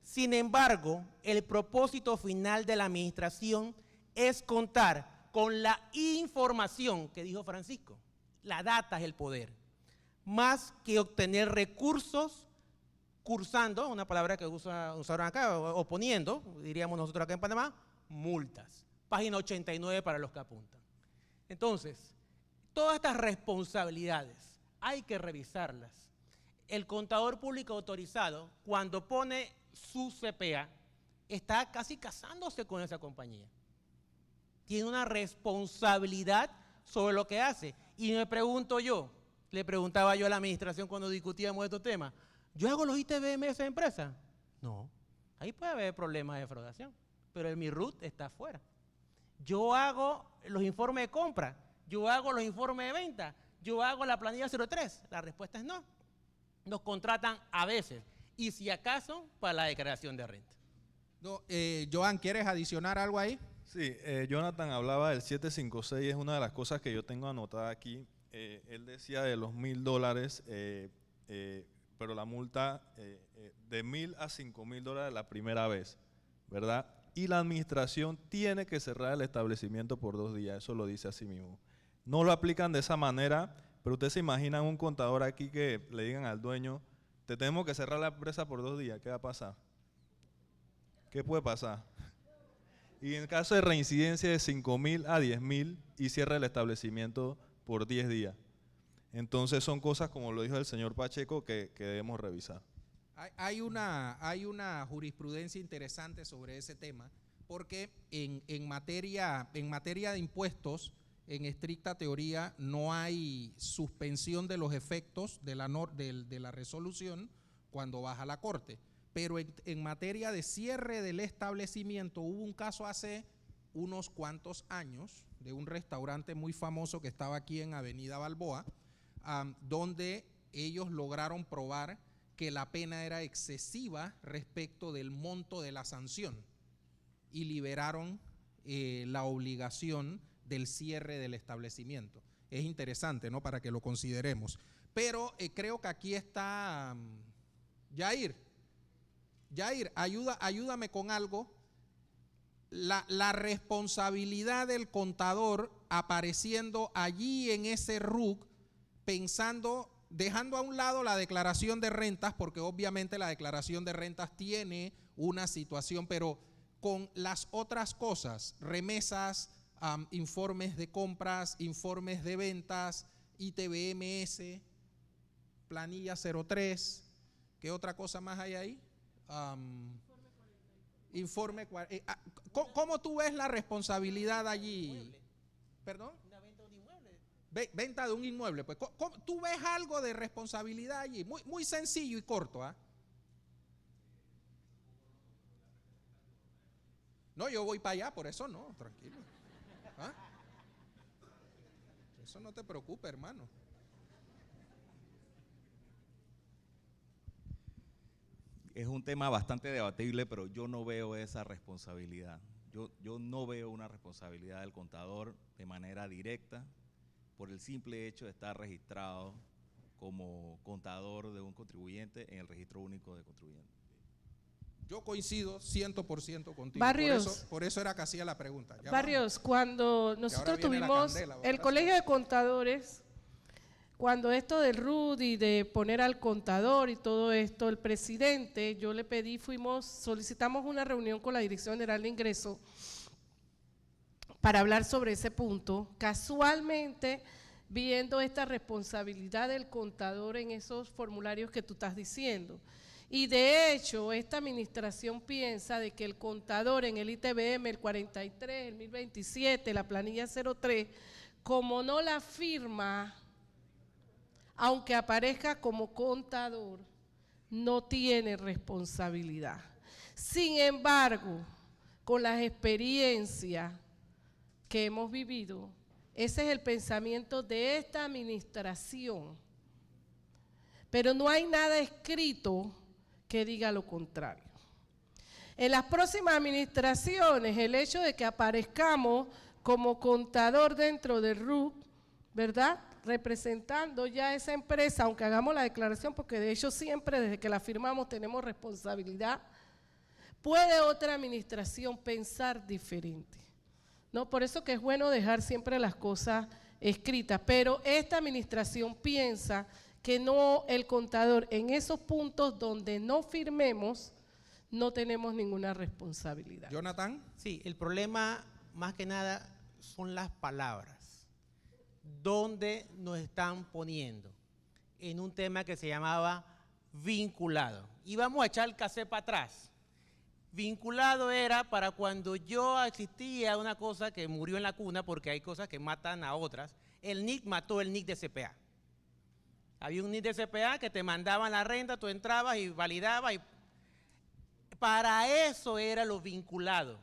sin embargo, el propósito final de la administración es contar con la información que dijo Francisco. La data es el poder. Más que obtener recursos cursando, una palabra que usaron acá, o poniendo, diríamos nosotros acá en Panamá, multas. Página 89 para los que apuntan. Entonces, todas estas responsabilidades hay que revisarlas. El contador público autorizado, cuando pone su CPA, está casi casándose con esa compañía. Tiene una responsabilidad sobre lo que hace. Y me pregunto yo, le preguntaba yo a la administración cuando discutíamos estos temas, ¿yo hago los ITBM de esa empresa? No, ahí puede haber problemas de defraudación, pero el MIRUT está afuera. Yo hago los informes de compra, yo hago los informes de venta, yo hago la planilla 03. La respuesta es no. Nos contratan a veces, y si acaso, para la declaración de renta. No, Joan, ¿quieres adicionar algo ahí? Sí, Jonathan hablaba del 756, es una de las cosas que yo tengo anotada aquí. Él decía de los $1.000, pero la multa de $1.000 a $5.000 la primera vez, ¿verdad? Y la administración tiene que cerrar el establecimiento por 2 días, eso lo dice así mismo. No lo aplican de esa manera, pero ustedes se imaginan un contador aquí que le digan al dueño, te tenemos que cerrar la empresa por 2 días, ¿qué va a pasar? ¿Qué puede pasar? Y en caso de reincidencia de 5.000 a 10.000 y cierra el establecimiento por 10 días. Entonces son cosas, como lo dijo el señor Pacheco, que debemos revisar. Hay una jurisprudencia interesante sobre ese tema, porque en materia de impuestos, en estricta teoría, no hay suspensión de los efectos de la resolución cuando baja la Corte. Pero en materia de cierre del establecimiento, hubo un caso hace unos cuantos años de un restaurante muy famoso que estaba aquí en Avenida Balboa, donde ellos lograron probar que la pena era excesiva respecto del monto de la sanción. y liberaron la obligación del cierre del establecimiento. Es interesante, ¿no? Para que lo consideremos. Pero creo que aquí está Yair, ayúdame con algo. La responsabilidad del contador apareciendo allí en ese RUC, pensando, dejando a un lado la declaración de rentas, porque obviamente la declaración de rentas tiene una situación, pero con las otras cosas, remesas, informes de compras, informes de ventas, ITBMS, planilla 03, ¿qué otra cosa más hay ahí? Informe. ¿Cómo tú ves la responsabilidad allí? ¿Perdón? Una venta de un inmueble. Venta de un inmueble. Pues, ¿tú ves algo de responsabilidad allí? Muy sencillo y corto, ¿ah? No, yo voy para allá, por eso no, tranquilo. ¿Ah? Eso no te preocupe, hermano. Es un tema bastante debatible, pero yo no veo esa responsabilidad. Yo no veo una responsabilidad del contador de manera directa por el simple hecho de estar registrado como contador de un contribuyente en el Registro Único de Contribuyentes. Yo coincido 100% contigo. Barrios. Por eso era que hacía la pregunta. Ya Barrios, cuando nosotros viene la tuvimos candela, el ahora Colegio de Contadores, cuando esto del RUD y de poner al contador y todo esto, el presidente, yo le pedí, solicitamos una reunión con la Dirección General de Ingreso para hablar sobre ese punto. Casualmente, viendo esta responsabilidad del contador en esos formularios que tú estás diciendo. Y de hecho, esta administración piensa de que el contador en el ITBM, el 43, el 1027, la planilla 03, como no la firma, aunque aparezca como contador, no tiene responsabilidad. Sin embargo, con las experiencias que hemos vivido, ese es el pensamiento de esta administración. Pero no hay nada escrito que diga lo contrario. En las próximas administraciones, el hecho de que aparezcamos como contador dentro del RUC, ¿verdad?, representando ya esa empresa, aunque hagamos la declaración, porque de hecho siempre desde que la firmamos tenemos responsabilidad, puede otra administración pensar diferente, ¿no? Por eso que es bueno dejar siempre las cosas escritas, pero esta administración piensa que no, el contador en esos puntos donde no firmemos, no tenemos ninguna responsabilidad. Jonathan. Sí, el problema más que nada son las palabras. ¿Dónde nos están poniendo? En un tema que se llamaba vinculado. Y vamos a echar el cassette para atrás. Vinculado era para cuando yo existía una cosa que murió en la cuna, porque hay cosas que matan a otras. El NIC mató el NIC de CPA. Había un NIC de CPA que te mandaban la renta, tú entrabas y validabas. Y para eso era lo vinculado.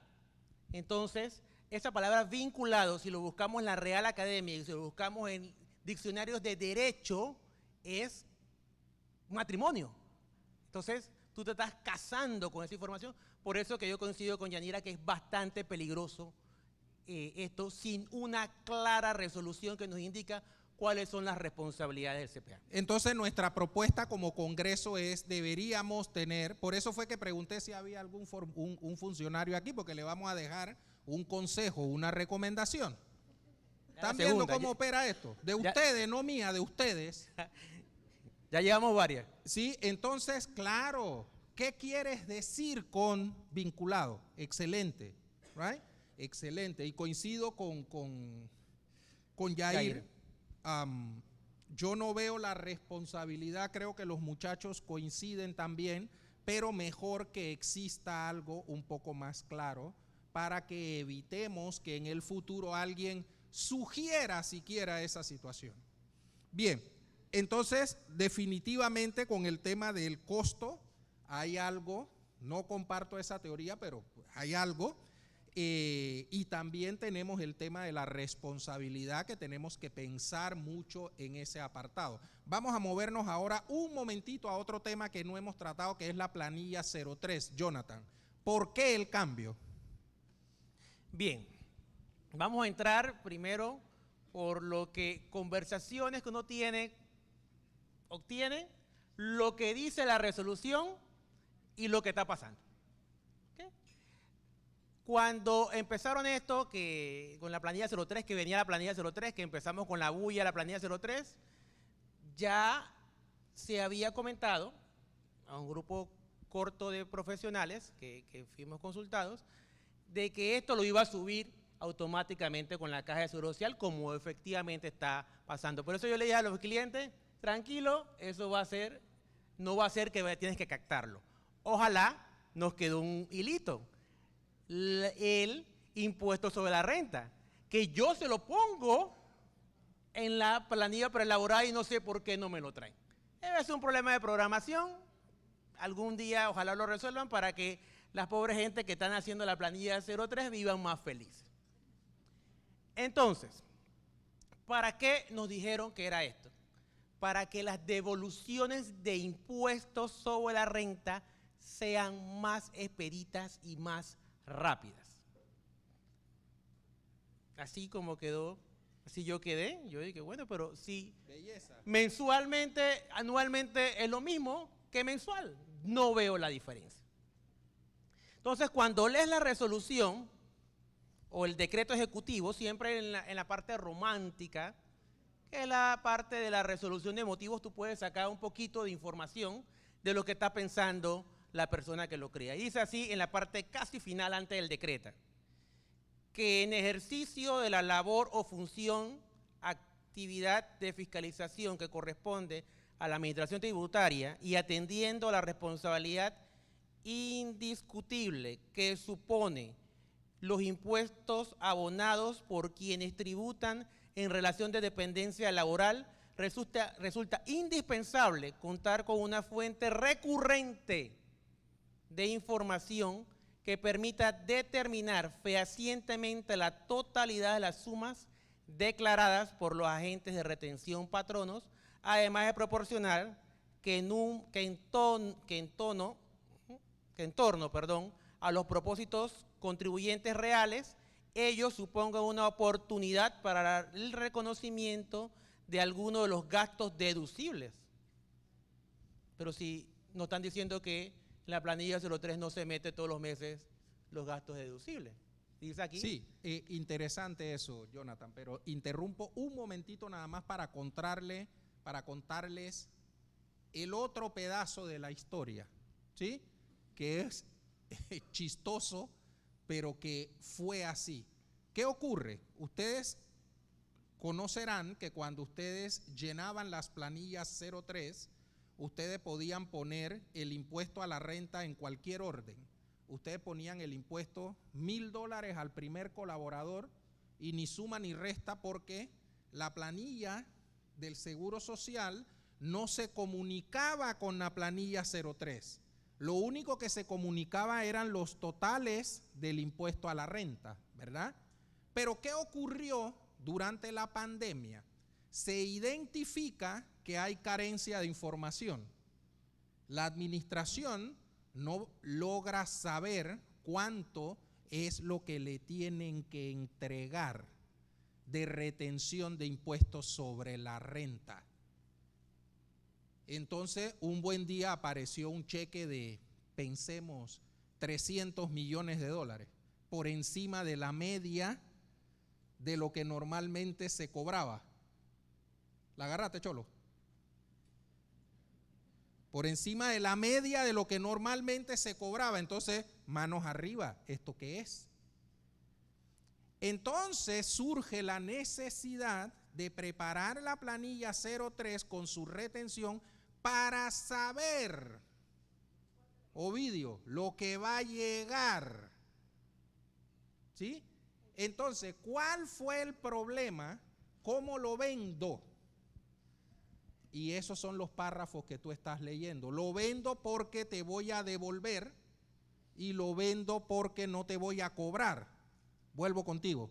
Entonces, esa palabra vinculado, si lo buscamos en la Real Academia y si lo buscamos en diccionarios de derecho, es matrimonio. Entonces, tú te estás casando con esa información. Por eso que yo coincido con Yanira que es bastante peligroso esto sin una clara resolución que nos indica cuáles son las responsabilidades del CPA. Entonces nuestra propuesta como Congreso es, deberíamos tener, por eso fue que pregunté si había algún un funcionario aquí, porque le vamos a dejar un consejo, una recomendación. ¿Están viendo cómo opera esto? De ustedes, no mía, de ustedes. Ya llevamos varias. Sí, entonces, claro, ¿qué quieres decir con vinculado? Excelente, right? Excelente, y coincido con Yair. Yo no veo la responsabilidad, creo que los muchachos coinciden también, pero mejor que exista algo un poco más claro para que evitemos que en el futuro alguien sugiera siquiera esa situación. Bien, entonces definitivamente con el tema del costo hay algo, no comparto esa teoría, pero hay algo. Y también tenemos el tema de la responsabilidad, que tenemos que pensar mucho en ese apartado. Vamos a movernos ahora un momentito a otro tema que no hemos tratado, que es la planilla 03. Jonathan, ¿por qué el cambio? Bien, vamos a entrar primero por lo que conversaciones que uno obtiene, lo que dice la resolución y lo que está pasando. ¿Okay? Cuando empezaron esto, que con la planilla 03, que venía la planilla 03, que empezamos con la bulla, la planilla 03, ya se había comentado a un grupo corto de profesionales que fuimos consultados, de que esto lo iba a subir automáticamente con la caja de seguro social, como efectivamente está pasando. Por eso yo le dije a los clientes, tranquilo, eso va a ser, no va a ser que tienes que captarlo. Ojalá nos quedó un hilito, el impuesto sobre la renta, que yo se lo pongo en la planilla preelaborada y no sé por qué no me lo traen. Es un problema de programación, algún día ojalá lo resuelvan para que las pobres gente que están haciendo la planilla 03 vivan más felices. Entonces, ¿para qué nos dijeron que era esto? Para que las devoluciones de impuestos sobre la renta sean más expeditas y más rápidas. Así como quedó, así yo quedé, yo dije, bueno, pero si mensualmente, anualmente es lo mismo que mensual, no veo la diferencia. Entonces, cuando lees la resolución o el decreto ejecutivo, siempre en la parte romántica, que es la parte de la resolución de motivos, tú puedes sacar un poquito de información de lo que está pensando la persona que lo crea. Y dice así en la parte casi final antes del decreto, que en ejercicio de la labor o función, actividad de fiscalización que corresponde a la administración tributaria y atendiendo a la responsabilidad indiscutible que supone los impuestos abonados por quienes tributan en relación de dependencia laboral, resulta indispensable contar con una fuente recurrente de información que permita determinar fehacientemente la totalidad de las sumas declaradas por los agentes de retención patronos, además de proporcionar que en torno a los propósitos contribuyentes reales, ellos supongan una oportunidad para el reconocimiento de algunos de los gastos deducibles. Pero si nos están diciendo que en la planilla 03 no se mete todos los meses los gastos deducibles. ¿Dice aquí? Sí, interesante eso, Jonathan, pero interrumpo un momentito nada más para contarles el otro pedazo de la historia, ¿sí? Que es chistoso, pero que fue así. ¿Qué ocurre? Ustedes conocerán que cuando ustedes llenaban las planillas 03, ustedes podían poner el impuesto a la renta en cualquier orden. Ustedes ponían el impuesto $1,000 al primer colaborador y ni suma ni resta porque la planilla del Seguro Social no se comunicaba con la planilla 03. Lo único que se comunicaba eran los totales del impuesto a la renta, ¿verdad? Pero ¿qué ocurrió durante la pandemia? Se identifica que hay carencia de información. La administración no logra saber cuánto es lo que le tienen que entregar de retención de impuestos sobre la renta. Entonces, un buen día apareció un cheque de, pensemos, $300 millones, por encima de la media de lo que normalmente se cobraba. ¿La agarraste, Cholo? Por encima de la media de lo que normalmente se cobraba. Entonces, manos arriba, ¿esto qué es? Entonces surge la necesidad de preparar la planilla 03 con su retención para saber, Ovidio, lo que va a llegar. ¿Sí? Entonces, ¿cuál fue el problema? ¿Cómo lo vendo? Y esos son los párrafos que tú estás leyendo. Lo vendo porque te voy a devolver y lo vendo porque no te voy a cobrar. Vuelvo contigo.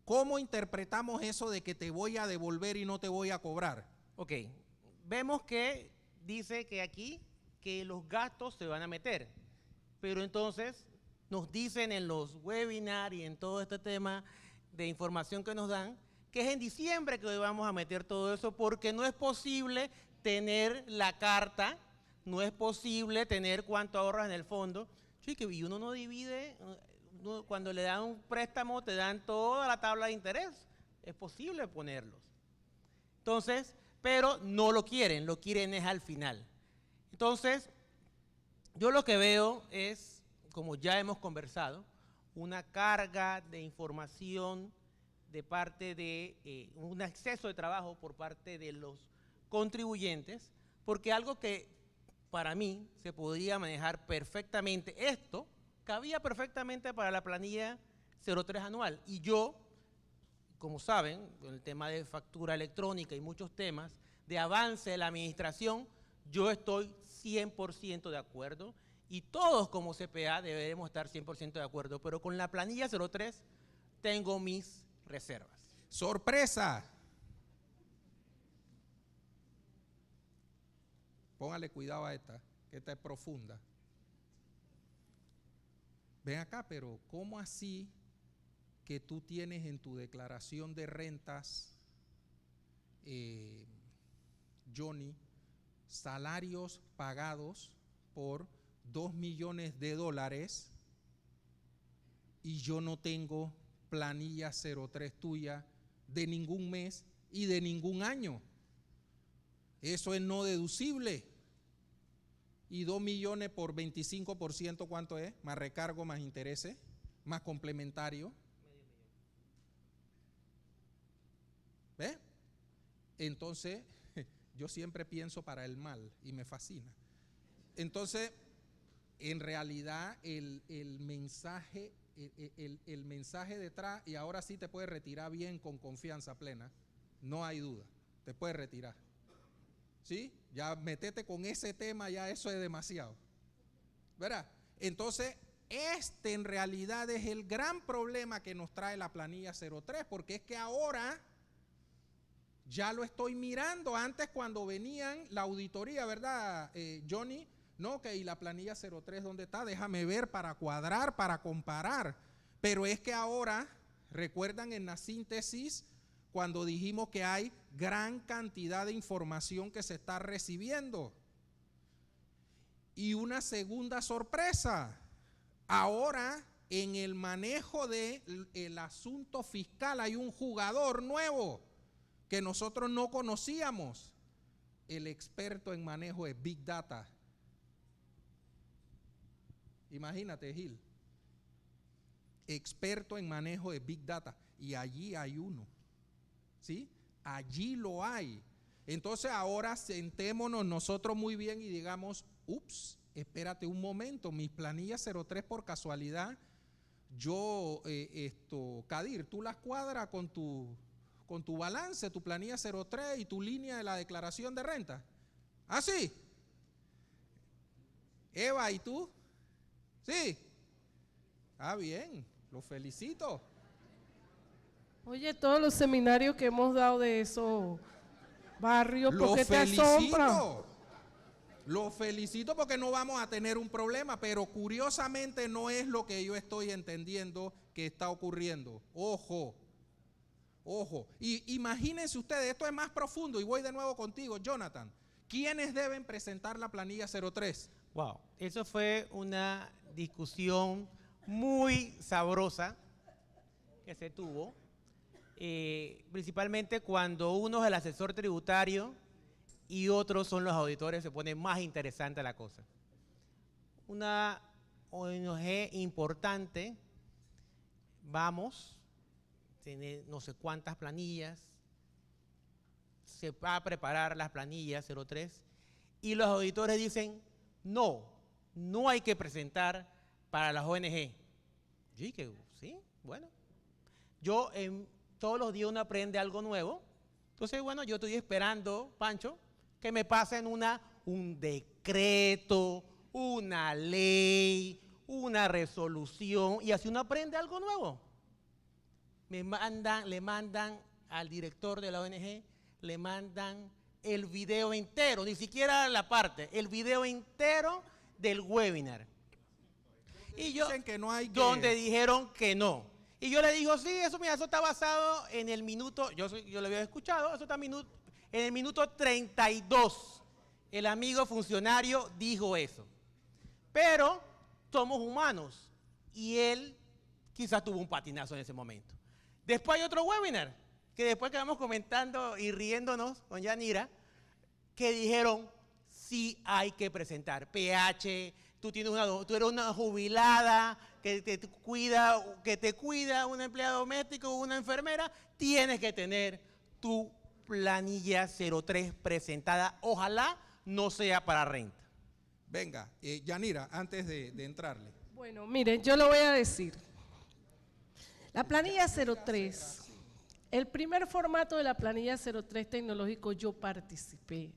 ¿Cómo interpretamos eso de que te voy a devolver y no te voy a cobrar? Ok, vemos que dice que aquí que los gastos se van a meter, pero entonces nos dicen en los webinars y en todo este tema de información que nos dan, que es en diciembre que hoy vamos a meter todo eso, porque no es posible tener la carta, no es posible tener cuánto ahorras en el fondo. Chique, y uno no divide, cuando le dan un préstamo te dan toda la tabla de interés, es posible ponerlos. Entonces, pero no lo quieren es al final. Entonces, yo lo que veo es, como ya hemos conversado, una carga de información de parte de un exceso de trabajo por parte de los contribuyentes, porque algo que para mí se podría manejar perfectamente, esto cabía perfectamente para la planilla 03 anual. Y yo, como saben, con el tema de factura electrónica y muchos temas de avance de la administración, yo estoy 100% de acuerdo y todos como CPA deberemos estar 100% de acuerdo, pero con la planilla 03 tengo mis reservas. ¡Sorpresa! Póngale cuidado a esta, que esta es profunda. Ven acá, pero ¿cómo así que tú tienes en tu declaración de rentas, Johnny, salarios pagados por $2 millones y yo no tengo planilla 03 tuya de ningún mes y de ningún año? Eso es no deducible. Y 2 millones por 25%, ¿cuánto es? Más recargo, más intereses, más complementario. ¿Ve? Entonces, yo siempre pienso para el mal y me fascina. Entonces, en realidad, el mensaje detrás, y ahora sí te puedes retirar bien con confianza plena, no hay duda, te puedes retirar. ¿Sí? Ya metete con ese tema, ya eso es demasiado. ¿Verdad? Entonces, este en realidad es el gran problema que nos trae la planilla 03, porque es que ahora ya lo estoy mirando. Antes, cuando venían la auditoría, ¿verdad, Johnny? No, que y la planilla 03, ¿dónde está? Déjame ver para cuadrar, para comparar. Pero es que ahora, recuerdan en la síntesis, cuando dijimos que hay gran cantidad de información que se está recibiendo. Y una segunda sorpresa, ahora en el manejo del asunto fiscal hay un jugador nuevo que nosotros no conocíamos, el experto en manejo de Big Data. Imagínate, Gil, experto en manejo de Big Data, y allí hay uno. ¿Sí? Allí lo hay. Entonces ahora sentémonos nosotros muy bien y digamos, ups, espérate un momento, mis planillas 03 por casualidad, yo, Kadir, tú las cuadras con tu balance, tu planilla 03 y tu línea de la declaración de renta. ¿Ah, sí? Eva, ¿y tú? Sí. Ah, bien, lo felicito. Oye, todos los seminarios que hemos dado de esos barrios, ¿por qué te asombra? Lo felicito porque no vamos a tener un problema, pero curiosamente no es lo que yo estoy entendiendo que está ocurriendo. Ojo, ojo. Y imagínense ustedes, esto es más profundo y voy de nuevo contigo, Jonathan. ¿Quiénes deben presentar la planilla 03? Wow, eso fue una discusión muy sabrosa que se tuvo. Principalmente cuando uno es el asesor tributario y otros son los auditores, se pone más interesante la cosa. Una ONG importante, tiene no sé cuántas planillas, se va a preparar las planillas 03 y los auditores dicen, no hay que presentar para las ONG. Yo dije, sí, bueno. Yo todos los días uno aprende algo nuevo. Entonces, bueno, yo estoy esperando, Pancho, que me pasen un decreto, una ley, una resolución, y así uno aprende algo nuevo. Le mandan al director de la ONG, le mandan el video entero, ni siquiera la parte, el video entero del webinar. Y yo, Dicen que no hay que... donde dijeron que no. Y yo le digo, sí, eso, mira, eso está basado en el minuto, yo lo había escuchado, eso está en el minuto 32. El amigo funcionario dijo eso. Pero somos humanos y él quizás tuvo un patinazo en ese momento. Después hay otro webinar, que después quedamos comentando y riéndonos con Yanira, que dijeron, sí hay que presentar PH, tú eres una jubilada que te cuida un empleado doméstico o una enfermera, tienes que tener tu planilla 03 presentada, ojalá no sea para renta. Venga, Yanira, antes de entrarle. Bueno, miren, yo lo voy a decir. La planilla 03, el primer formato de la planilla 03 tecnológico, yo participé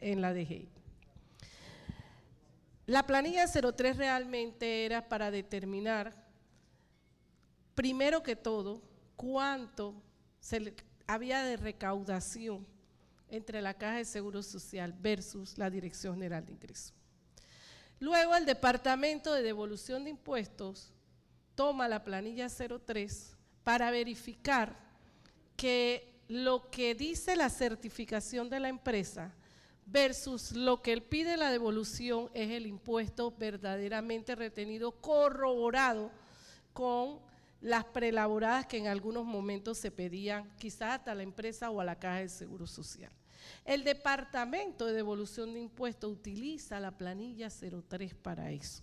en la DGI. La planilla 03 realmente era para determinar, primero que todo, cuánto había de recaudación entre la Caja de Seguro Social versus la Dirección General de Ingresos. Luego el Departamento de Devolución de Impuestos toma la planilla 03 para verificar que lo que dice la certificación de la empresa versus lo que él pide la devolución es el impuesto verdaderamente retenido, corroborado con las preelaboradas que en algunos momentos se pedían quizás hasta a la empresa o a la Caja de Seguro Social. El Departamento de Devolución de Impuestos utiliza la planilla 03 para eso.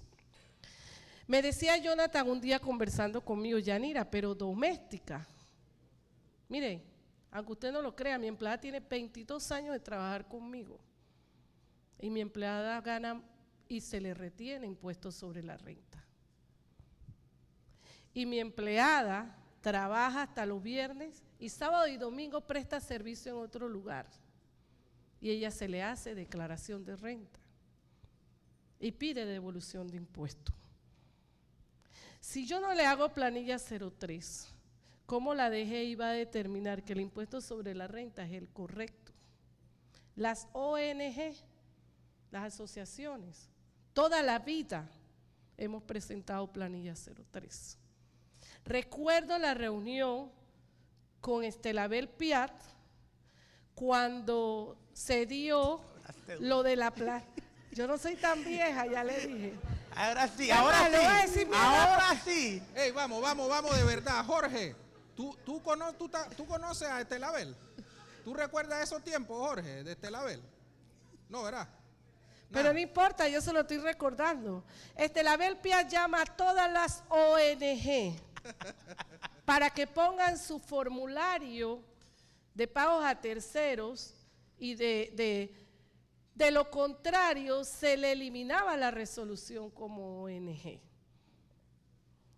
Me decía Jonathan un día conversando conmigo, Yanira, pero doméstica. Mire, aunque usted no lo crea, mi empleada tiene 22 años de trabajar conmigo. Y mi empleada gana y se le retiene impuestos sobre la renta. Y mi empleada trabaja hasta los viernes y sábado y domingo presta servicio en otro lugar. Y ella se le hace declaración de renta y pide devolución de impuestos. Si yo no le hago planilla 03, ¿cómo la DGI va a determinar que el impuesto sobre la renta es el correcto? Las ONG, las asociaciones, toda la vida hemos presentado planilla 03. Recuerdo la reunión con Estelabel Piat cuando se dio lo de la plata. Yo no soy tan vieja, ya le dije. Ahora sí, Ya ahora le voy a sí, decir mi edad. ahora sí. Hey, vamos de verdad. Jorge, ¿tú conoces a Estelabel? ¿Tú recuerdas esos tiempos, Jorge, de Estelabel? No, ¿verdad? Pero no importa, yo se lo estoy recordando. Estelabel Piat llama a todas las ONG para que pongan su formulario de pagos a terceros y de lo contrario se le eliminaba la resolución como ONG.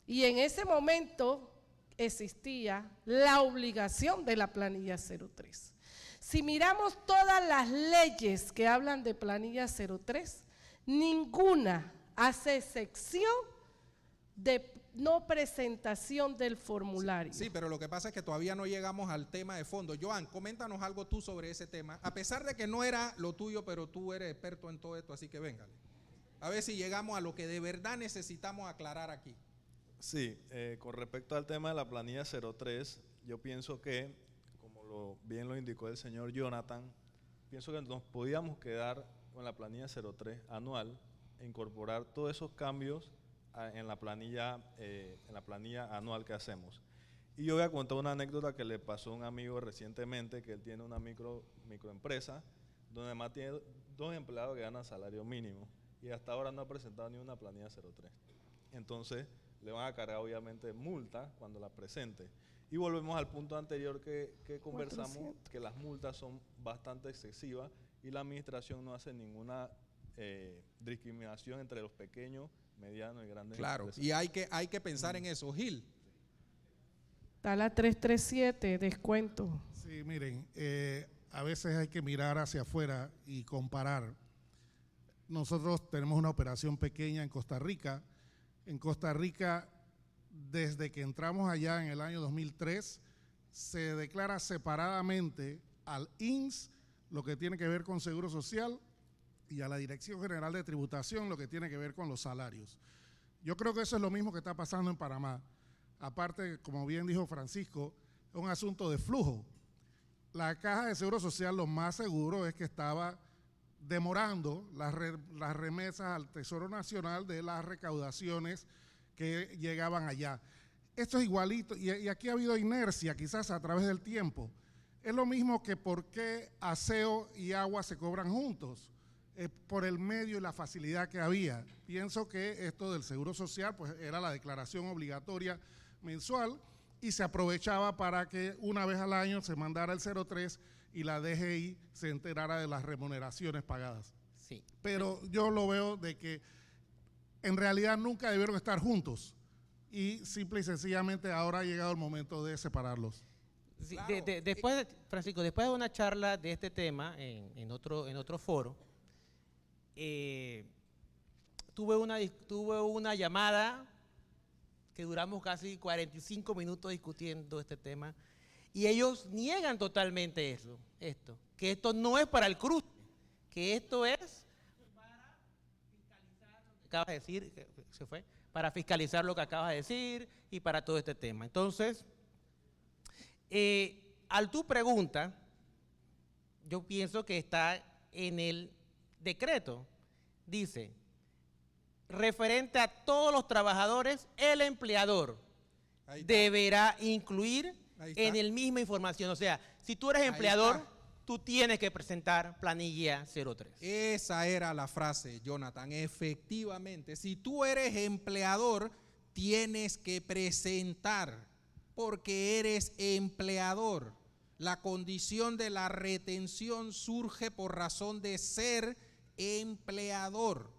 Y en ese momento existía la obligación de la planilla 03. Si miramos todas las leyes que hablan de planilla 03, ninguna hace excepción de no presentación del formulario. Sí, pero lo que pasa es que todavía no llegamos al tema de fondo. Joan, coméntanos algo tú sobre ese tema. A pesar de que no era lo tuyo, pero tú eres experto en todo esto, así que véngale. A ver si llegamos a lo que de verdad necesitamos aclarar aquí. Sí, con respecto al tema de la planilla 03, yo pienso que, como bien lo indicó el señor Jonathan, pienso que nos podíamos quedar con la planilla 03 anual e incorporar todos esos cambios en la planilla anual que hacemos. Y yo voy a contar una anécdota que le pasó a un amigo recientemente, que él tiene una microempresa, donde además tiene 2 empleados que ganan salario mínimo, y hasta ahora no ha presentado ni una planilla 03. Entonces, le van a cargar obviamente multa cuando la presente. Y volvemos al punto anterior que conversamos, 400. que las multas son bastante excesivas y la administración no hace ninguna discriminación entre los pequeños, medianos y grandes Claro, empresas. y hay que pensar en eso. Gil. Está la 337, descuento. Sí, miren, a veces hay que mirar hacia afuera y comparar. Nosotros tenemos una operación pequeña en Costa Rica. En Costa Rica, desde que entramos allá en el año 2003, se declara separadamente al INS lo que tiene que ver con Seguro Social y a la Dirección General de Tributación lo que tiene que ver con los salarios. Yo creo que eso es lo mismo que está pasando en Panamá. Aparte, como bien dijo Francisco, es un asunto de flujo. La Caja de Seguro Social lo más seguro es que estaba demorando las remesas al Tesoro Nacional de las recaudaciones que llegaban allá. Esto es igualito, y aquí ha habido inercia quizás a través del tiempo. Es lo mismo que por qué aseo y agua se cobran juntos, por el medio y la facilidad que había. Pienso que esto del Seguro Social pues era la declaración obligatoria mensual y se aprovechaba para que una vez al año se mandara el 03 y la DGI se enterara de las remuneraciones pagadas. Sí. Pero yo lo veo de que en realidad nunca debieron estar juntos y simple y sencillamente ahora ha llegado el momento de separarlos. Sí, Claro. después, Francisco, después de una charla de este tema en otro foro, tuve una llamada que duramos casi 45 minutos discutiendo este tema y ellos niegan totalmente esto, que esto no es para el cruce, que esto es para fiscalizar lo que acabas de decir, para fiscalizar lo que acabas de decir y para todo este tema. Entonces, al tu pregunta, yo pienso que está en el decreto. Dice, referente a todos los trabajadores, el empleador Ahí está. deberá incluir Ahí está. en el misma información. O sea, si tú eres Ahí empleador, está. tú tienes que presentar planilla 03. Esa era la frase, Jonathan. Efectivamente, si tú eres empleador, tienes que presentar, porque eres empleador. La condición de la retención surge por razón de ser empleador.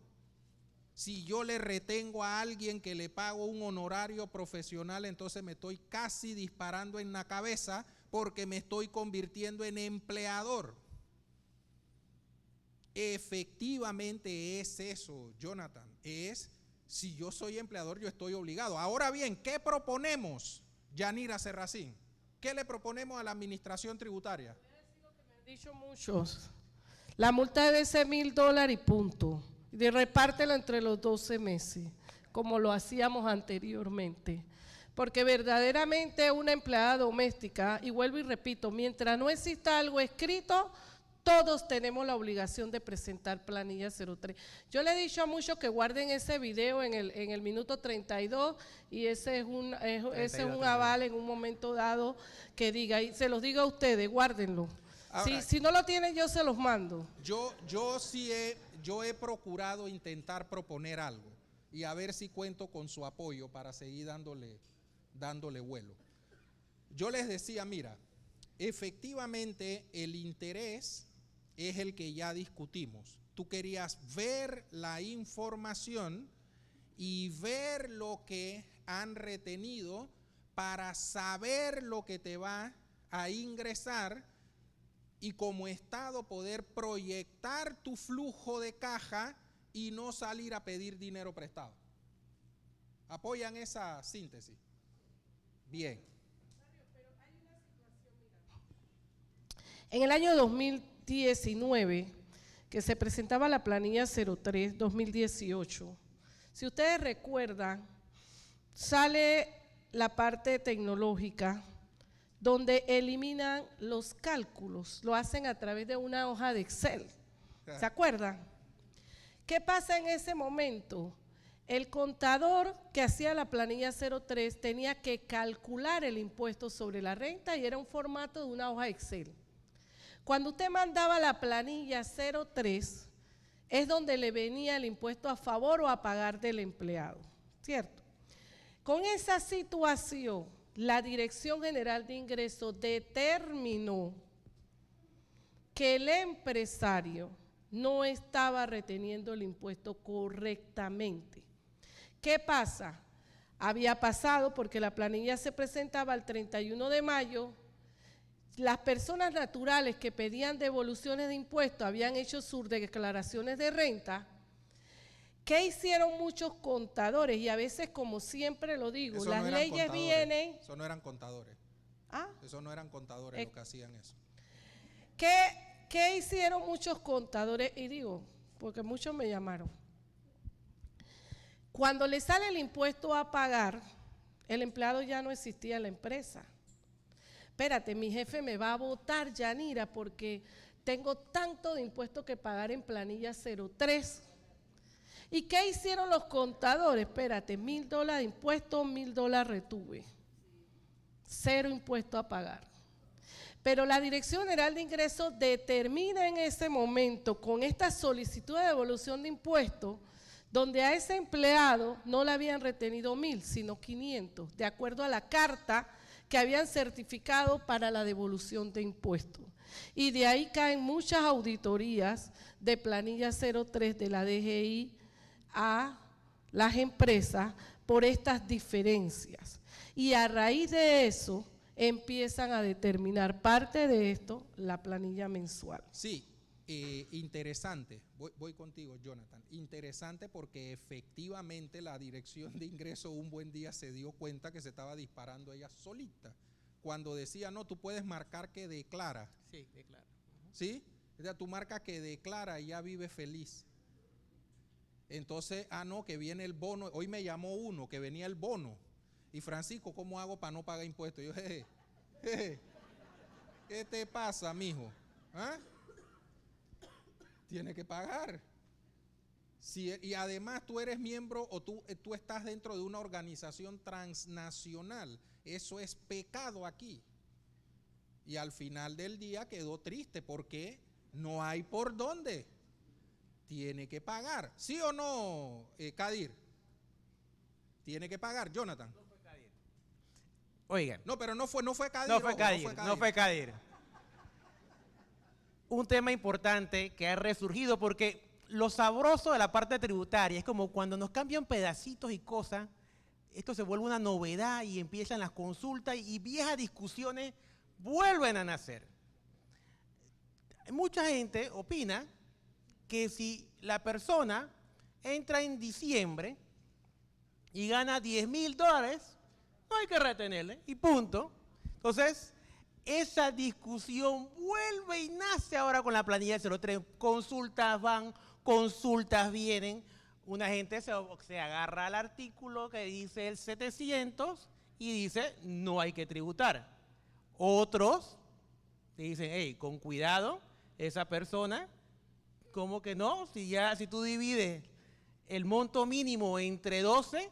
Si yo le retengo a alguien que le pago un honorario profesional, entonces me estoy casi disparando en la cabeza porque me estoy convirtiendo en empleador. Efectivamente es eso, Jonathan. Si yo soy empleador, yo estoy obligado. Ahora bien, ¿qué proponemos, Yanira Serracín? ¿Qué le proponemos a la administración tributaria? Han dicho muchos. La multa debe ser $1,000 y punto. Y repártelo entre los 12 meses, como lo hacíamos anteriormente. Porque verdaderamente una empleada doméstica, y vuelvo y repito, mientras no exista algo escrito, todos tenemos la obligación de presentar planilla 03. Yo le he dicho a muchos que guarden ese video en el minuto 32 y ese es un aval en un momento dado que diga, y se los digo a ustedes, guárdenlo. Ahora, Si no lo tienen, yo se los mando. Yo he procurado intentar proponer algo y a ver si cuento con su apoyo para seguir dándole vuelo. Yo les decía, mira, efectivamente el interés es el que ya discutimos. Tú querías ver la información y ver lo que han retenido para saber lo que te va a ingresar y como Estado poder proyectar tu flujo de caja y no salir a pedir dinero prestado. ¿Apoyan esa síntesis? Bien. En el año 2019, que se presentaba la planilla 03 2018, si ustedes recuerdan, sale la parte tecnológica donde eliminan los cálculos, lo hacen a través de una hoja de Excel. ¿Se acuerdan? ¿Qué pasa en ese momento? El contador que hacía la planilla 03 tenía que calcular el impuesto sobre la renta y era un formato de una hoja Excel. Cuando usted mandaba la planilla 03, es donde le venía el impuesto a favor o a pagar del empleado, ¿cierto? Con esa situación, la Dirección General de Ingresos determinó que el empresario no estaba reteniendo el impuesto correctamente. ¿Qué pasa? Había pasado, porque la planilla se presentaba el 31 de mayo, las personas naturales que pedían devoluciones de impuestos habían hecho sus declaraciones de renta. ¿Qué hicieron muchos contadores? Y a veces, como siempre lo digo, Eso las no eran leyes contadores, vienen… Eso no eran contadores. ¿Ah? Eso no eran contadores los que hacían eso. ¿Qué hicieron muchos contadores? Y digo, porque muchos me llamaron. Cuando le sale el impuesto a pagar, el empleado ya no existía en la empresa. Espérate, mi jefe me va a votar, Yanira, porque tengo tanto de impuesto que pagar en planilla 03. ¿Y qué hicieron los contadores? Espérate, $1,000 de impuestos, $1,000 retuve. 0 impuesto a pagar. Pero la Dirección General de Ingresos determina en ese momento, con esta solicitud de devolución de impuestos, donde a ese empleado no le habían retenido 1,000, sino 500, de acuerdo a la carta que habían certificado para la devolución de impuestos. Y de ahí caen muchas auditorías de planilla 03 de la DGI a las empresas por estas diferencias. Y a raíz de eso empiezan a determinar parte de esto, la planilla mensual. Sí, interesante. Voy contigo, Jonathan. Interesante porque efectivamente la Dirección de Ingresos un buen día se dio cuenta que se estaba disparando ella solita. Cuando decía, no, tú puedes marcar que declara. Sí, declara. ¿Sí? O sea, tú marcas que declara y ya vive feliz. Entonces, no, que viene el bono. Hoy me llamó uno que venía el bono. Y Francisco, ¿cómo hago para no pagar impuestos? Yo, ¿qué te pasa, mijo? ¿Ah? Tiene que pagar. Si, y además tú eres miembro o tú estás dentro de una organización transnacional. Eso es pecado aquí. Y al final del día quedó triste porque no hay por dónde. Tiene que pagar. ¿Sí o no, Kadir? Tiene que pagar, Jonathan. No fue Kadir. Oigan. No, pero no fue Kadir. No fue Kadir, no fue Kadir. Un tema importante que ha resurgido porque lo sabroso de la parte tributaria es como cuando nos cambian pedacitos y cosas, esto se vuelve una novedad y empiezan las consultas y viejas discusiones vuelven a nacer. Mucha gente opina que si la persona entra en diciembre y gana $10,000, no hay que retenerle y punto. Entonces, esa discusión vuelve y nace ahora con la planilla 03. Consultas van, consultas vienen. Una gente se agarra al artículo que dice el 700 y dice no hay que tributar. Otros dicen, hey, con cuidado, esa persona, ¿cómo que no? Si tú divides el monto mínimo entre 12,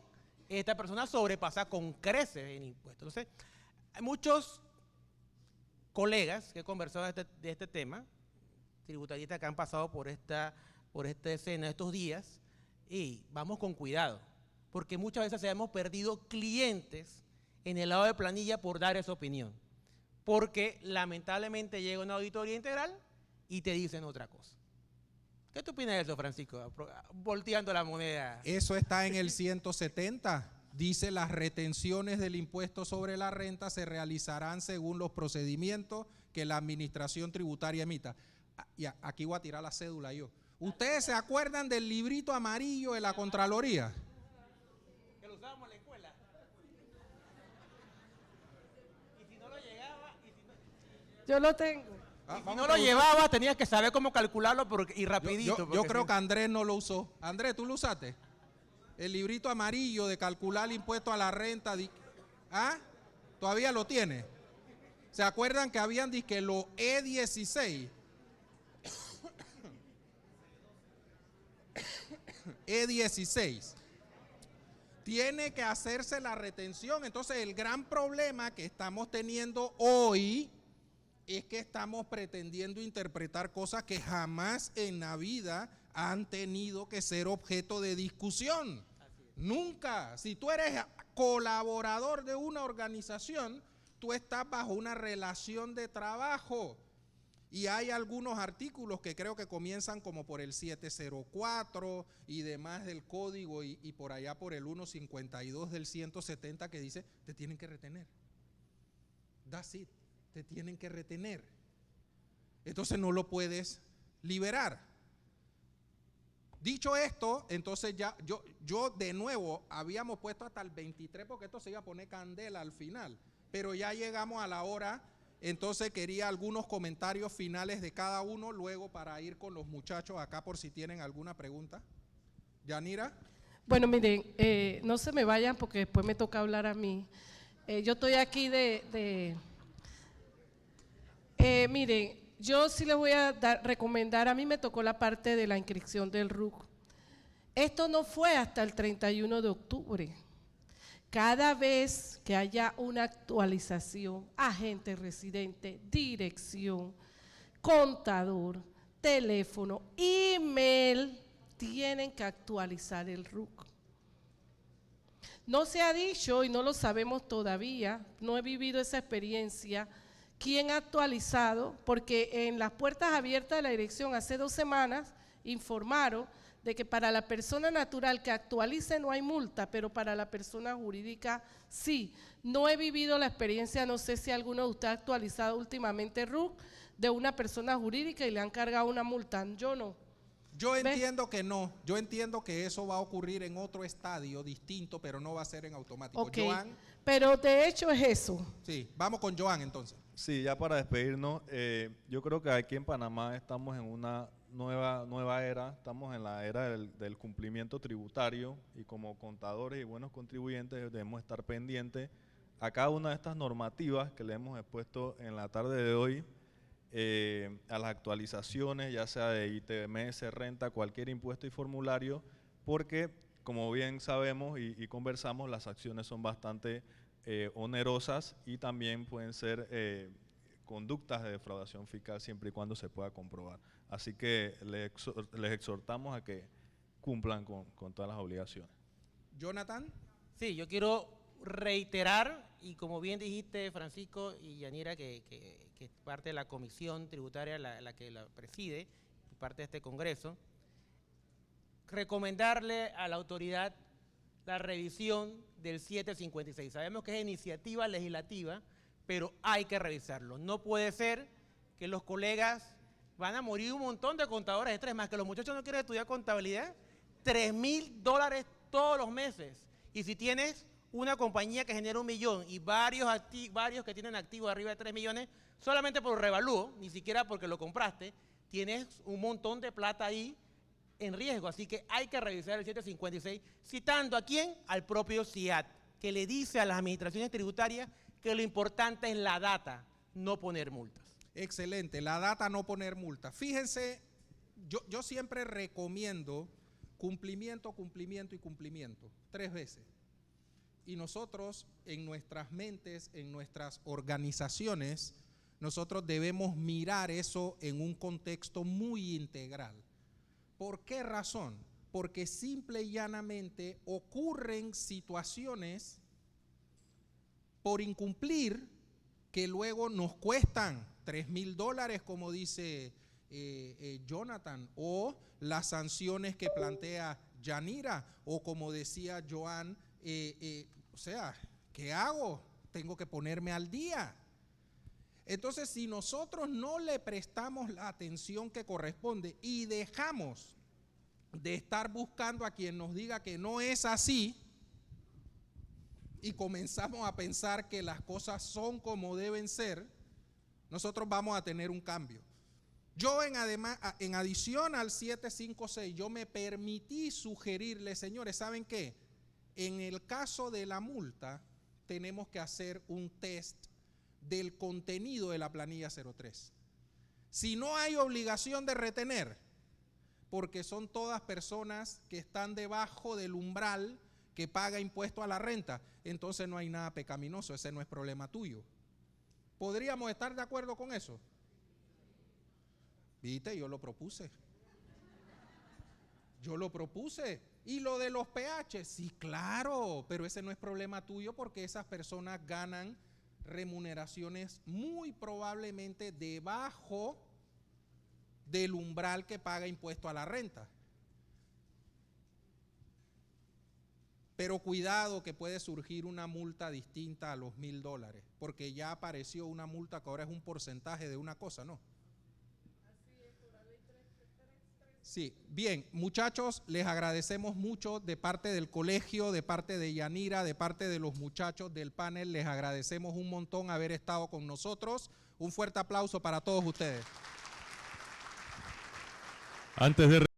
esta persona sobrepasa con creces en impuestos. Entonces, hay muchos colegas que he conversado de este tema, tributaristas que han pasado por esta escena estos días, y vamos con cuidado, porque muchas veces hemos perdido clientes en el lado de planilla por dar esa opinión, porque lamentablemente llega una auditoría integral y te dicen otra cosa. ¿Qué tú opinas de eso, Francisco? Volteando la moneda. Eso está en el 170. Dice, las retenciones del impuesto sobre la renta se realizarán según los procedimientos que la administración tributaria emita. Y aquí voy a tirar la cédula yo. ¿Ustedes se acuerdan del librito amarillo de la Contraloría? Que lo usábamos en la escuela. Y si no lo llegaba... Yo lo tengo. Y si no lo llevaba, tenías que saber cómo calcularlo y rapidito. Yo creo que Andrés no lo usó. Andrés, ¿tú lo usaste? El librito amarillo de calcular el impuesto a la renta. ¿Ah? ¿Todavía lo tiene? ¿Se acuerdan que habían disque los E16? E16. Tiene que hacerse la retención. Entonces el gran problema que estamos teniendo hoy es que estamos pretendiendo interpretar cosas que jamás en la vida han tenido que ser objeto de discusión. Nunca. Si tú eres colaborador de una organización, tú estás bajo una relación de trabajo. Y hay algunos artículos que creo que comienzan como por el 704 y demás del código y por allá por el 152 del 170 que dice, te tienen que retener. That's it. Te tienen que retener. Entonces no lo puedes liberar. Dicho esto, entonces ya yo de nuevo habíamos puesto hasta el 23 porque esto se iba a poner candela al final, pero ya llegamos a la hora, entonces quería algunos comentarios finales de cada uno luego para ir con los muchachos acá por si tienen alguna pregunta. Yanira. Bueno, miren, no se me vayan porque después me toca hablar a mí. Yo estoy aquí miren, yo sí les voy a recomendar, a mí me tocó la parte de la inscripción del RUC. Esto no fue hasta el 31 de octubre. Cada vez que haya una actualización, agente residente, dirección, contador, teléfono, email, tienen que actualizar el RUC. No se ha dicho y no lo sabemos todavía, no he vivido esa experiencia, quién ha actualizado, porque en las puertas abiertas de la dirección hace 2 semanas informaron de que para la persona natural que actualice no hay multa, pero para la persona jurídica sí. No he vivido la experiencia, no sé si alguno de ustedes ha actualizado últimamente RUC de una persona jurídica y le han cargado una multa. Yo no. Yo entiendo que no, yo entiendo que eso va a ocurrir en otro estadio distinto, pero no va a ser en automático. Ok, Joan, pero de hecho es eso. sí, vamos con Joan entonces. Sí, ya para despedirnos, yo creo que aquí en Panamá estamos en una nueva era, estamos en la era del cumplimiento tributario y como contadores y buenos contribuyentes debemos estar pendientes a cada una de estas normativas que le hemos expuesto en la tarde de hoy, a las actualizaciones, ya sea de ITBMS, renta, cualquier impuesto y formulario, porque como bien sabemos y conversamos, las acciones son bastante onerosas y también pueden ser conductas de defraudación fiscal siempre y cuando se pueda comprobar. Así que les exhortamos a que cumplan con todas las obligaciones. Jonathan. Sí, yo quiero reiterar, y como bien dijiste, Francisco y Yanira, que es parte de la comisión tributaria, la que la preside, parte de este Congreso, recomendarle a la autoridad la revisión del 756. Sabemos que es iniciativa legislativa, pero hay que revisarlo. No puede ser que los colegas van a morir un montón de contadores de estrés, más que los muchachos no quieren estudiar contabilidad, $3,000 todos los meses. Y si tienes una compañía que genera 1 millón y varios que tienen activos arriba de 3 millones, solamente por revalúo, ni siquiera porque lo compraste, tienes un montón de plata ahí en riesgo. Así que hay que revisar el 756, citando ¿a quién? Al propio CIAT, que le dice a las administraciones tributarias que lo importante es la data, no poner multas. Excelente, la data, no poner multas. Fíjense, yo siempre recomiendo cumplimiento, cumplimiento y cumplimiento, 3 veces. Y nosotros en nuestras mentes, en nuestras organizaciones, nosotros debemos mirar eso en un contexto muy integral. ¿Por qué razón? Porque simple y llanamente ocurren situaciones por incumplir que luego nos cuestan $3,000, como dice Jonathan, o las sanciones que plantea Yanira, o como decía Joan, o sea, ¿qué hago? Tengo que ponerme al día. Entonces, si nosotros no le prestamos la atención que corresponde y dejamos de estar buscando a quien nos diga que no es así, y comenzamos a pensar que las cosas son como deben ser, nosotros vamos a tener un cambio. Yo en adición al 756, yo me permití sugerirle, señores, ¿saben qué? En el caso de la multa, tenemos que hacer un test del contenido de la planilla 03. Si no hay obligación de retener, porque son todas personas que están debajo del umbral que paga impuesto a la renta, entonces no hay nada pecaminoso, ese no es problema tuyo. ¿Podríamos estar de acuerdo con eso? Viste, yo lo propuse. Yo lo propuse. Y lo de los PH, sí, claro, pero ese no es problema tuyo porque esas personas ganan remuneraciones muy probablemente debajo del umbral que paga impuesto a la renta. Pero cuidado que puede surgir una multa distinta a los $1,000, porque ya apareció una multa que ahora es un porcentaje de una cosa, ¿no? Sí, bien, muchachos, les agradecemos mucho de parte del colegio, de parte de Yanira, de parte de los muchachos del panel, les agradecemos un montón haber estado con nosotros. Un fuerte aplauso para todos ustedes. Antes de